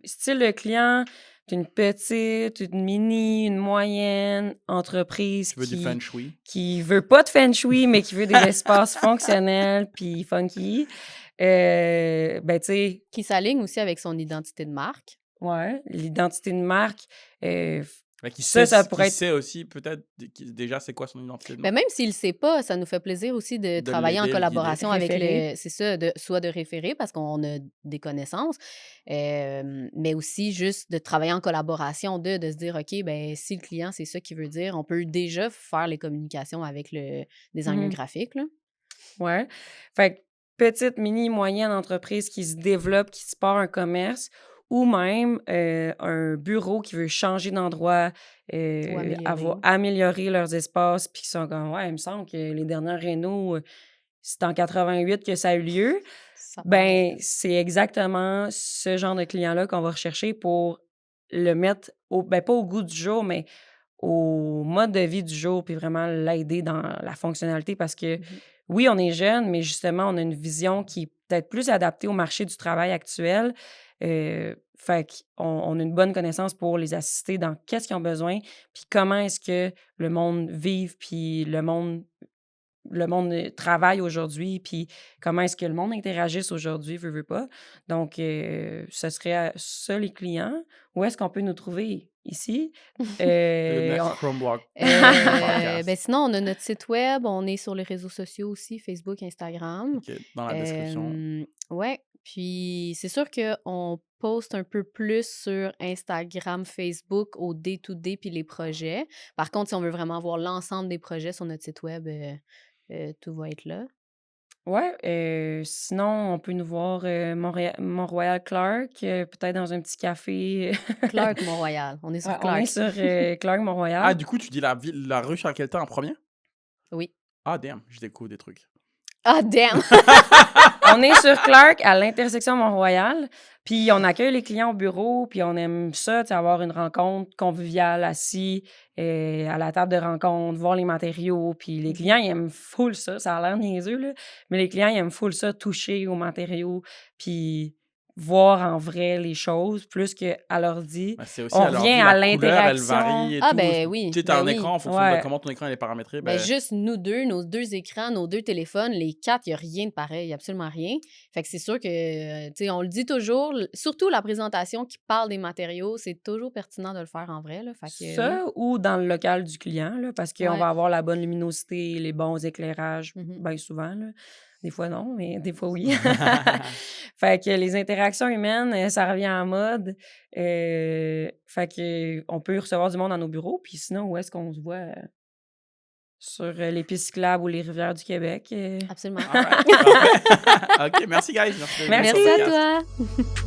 style de client, une petite, une mini, une moyenne entreprise Tu veux du feng shui? qui veut pas de feng shui, mais qui veut des espaces fonctionnels puis funky. Ben, tu sais, Qui s'aligne aussi avec son identité de marque. ouais, l'identité de marque, Ben, qui ça pourrait être... sait aussi peut-être déjà c'est quoi son identité de Mais marque? même s'il ne sait pas, ça nous fait plaisir aussi de De travailler en l'aider, le guider. collaboration avec Référé. c'est ça, soit de référer parce qu'on a des connaissances, mais aussi juste de travailler en collaboration, de se dire, OK, ben si le client, c'est ça qu'il veut dire, on peut déjà faire les communications avec le designer Mhm. graphique, là. Ouais. Fait que petite, mini, moyenne entreprise qui se développe, qui se part un commerce ou même un bureau qui veut changer d'endroit, Ou améliorer. améliorer leurs espaces, puis qui sont comme, ouais, il me semble que les dernières rénos, c'est en 88 que ça a eu lieu. Ça paraît. Ben, c'est exactement ce genre de client-là qu'on va rechercher pour le mettre ben, pas au goût du jour, mais au mode de vie du jour, puis vraiment l'aider dans la fonctionnalité parce que Mhm. oui, on est jeune, mais justement, on a une vision qui est peut-être plus adaptée au marché du travail actuel. Fait qu'on a une bonne connaissance pour les assister dans qu'est-ce qu'ils ont besoin, puis comment est-ce que le monde vive, puis le monde travaille aujourd'hui, puis comment est-ce que le monde interagisse aujourd'hui, veut pas. Donc, ce serait ça les clients. Où est-ce qu'on peut nous trouver? Ici. Le next On- Chromebook Ben podcast. sinon, on a notre site web, on est sur les réseaux sociaux aussi, Facebook, Instagram. OK, dans la description. Ouais, puis c'est sûr qu'on poste un peu plus sur Instagram, Facebook au day-to-day puis les projets. Par contre, si on veut vraiment voir l'ensemble des projets sur notre site web, tout va être là. Ouais, sinon, on peut nous voir Mont-Royal Clark, peut-être dans un petit café. Clark, Mont-Royal. On est sur Ouais, on est Clark. sur Clark, Ah, Mont-Royal. du coup, tu dis la rue Charles-Quentin en premier? Oui. Ah, damn, je découvre des trucs. Ah, damn! On est sur Clark, à l'intersection Mont-Royal. Puis on accueille les clients au bureau, puis on aime ça, tu sais, avoir une rencontre conviviale, assis à la table de rencontre, voir les matériaux. Puis les clients, ils aiment full ça. Ça a l'air niaiseux, là. Mais les clients, ils aiment full ça, toucher aux matériaux, puis voir en vrai les choses, plus qu'à l'ordi. Ben, c'est aussi On à l'ordi, revient à la couleur, elle l'interaction. varie et Ah, tout. ben oui, Tu sais, t'as ben un oui. écran en fonction de Ouais. comment ton écran est paramétré. Ben, Ben, juste nous deux, nos deux écrans, nos deux téléphones, les quatre, il n'y a rien de pareil, absolument rien. Fait que c'est sûr que, tu sais, on le dit toujours, surtout la présentation qui parle des matériaux, c'est toujours pertinent de le faire en vrai, là. Fait que, oui. Ça ou dans le local du client, là, parce qu'on Ouais. va avoir la bonne luminosité, les bons éclairages, Mhm. bien souvent. Là. Des fois non, mais des fois oui. Fait que les interactions humaines, ça revient en mode. Fait que on peut recevoir du monde dans nos bureaux. Puis sinon, où est-ce qu'on se voit? Sur les pistes cyclables ou les rivières du Québec. Absolument. All right, parfait. OK, merci, guys. Merci, Merci. Merci à toi!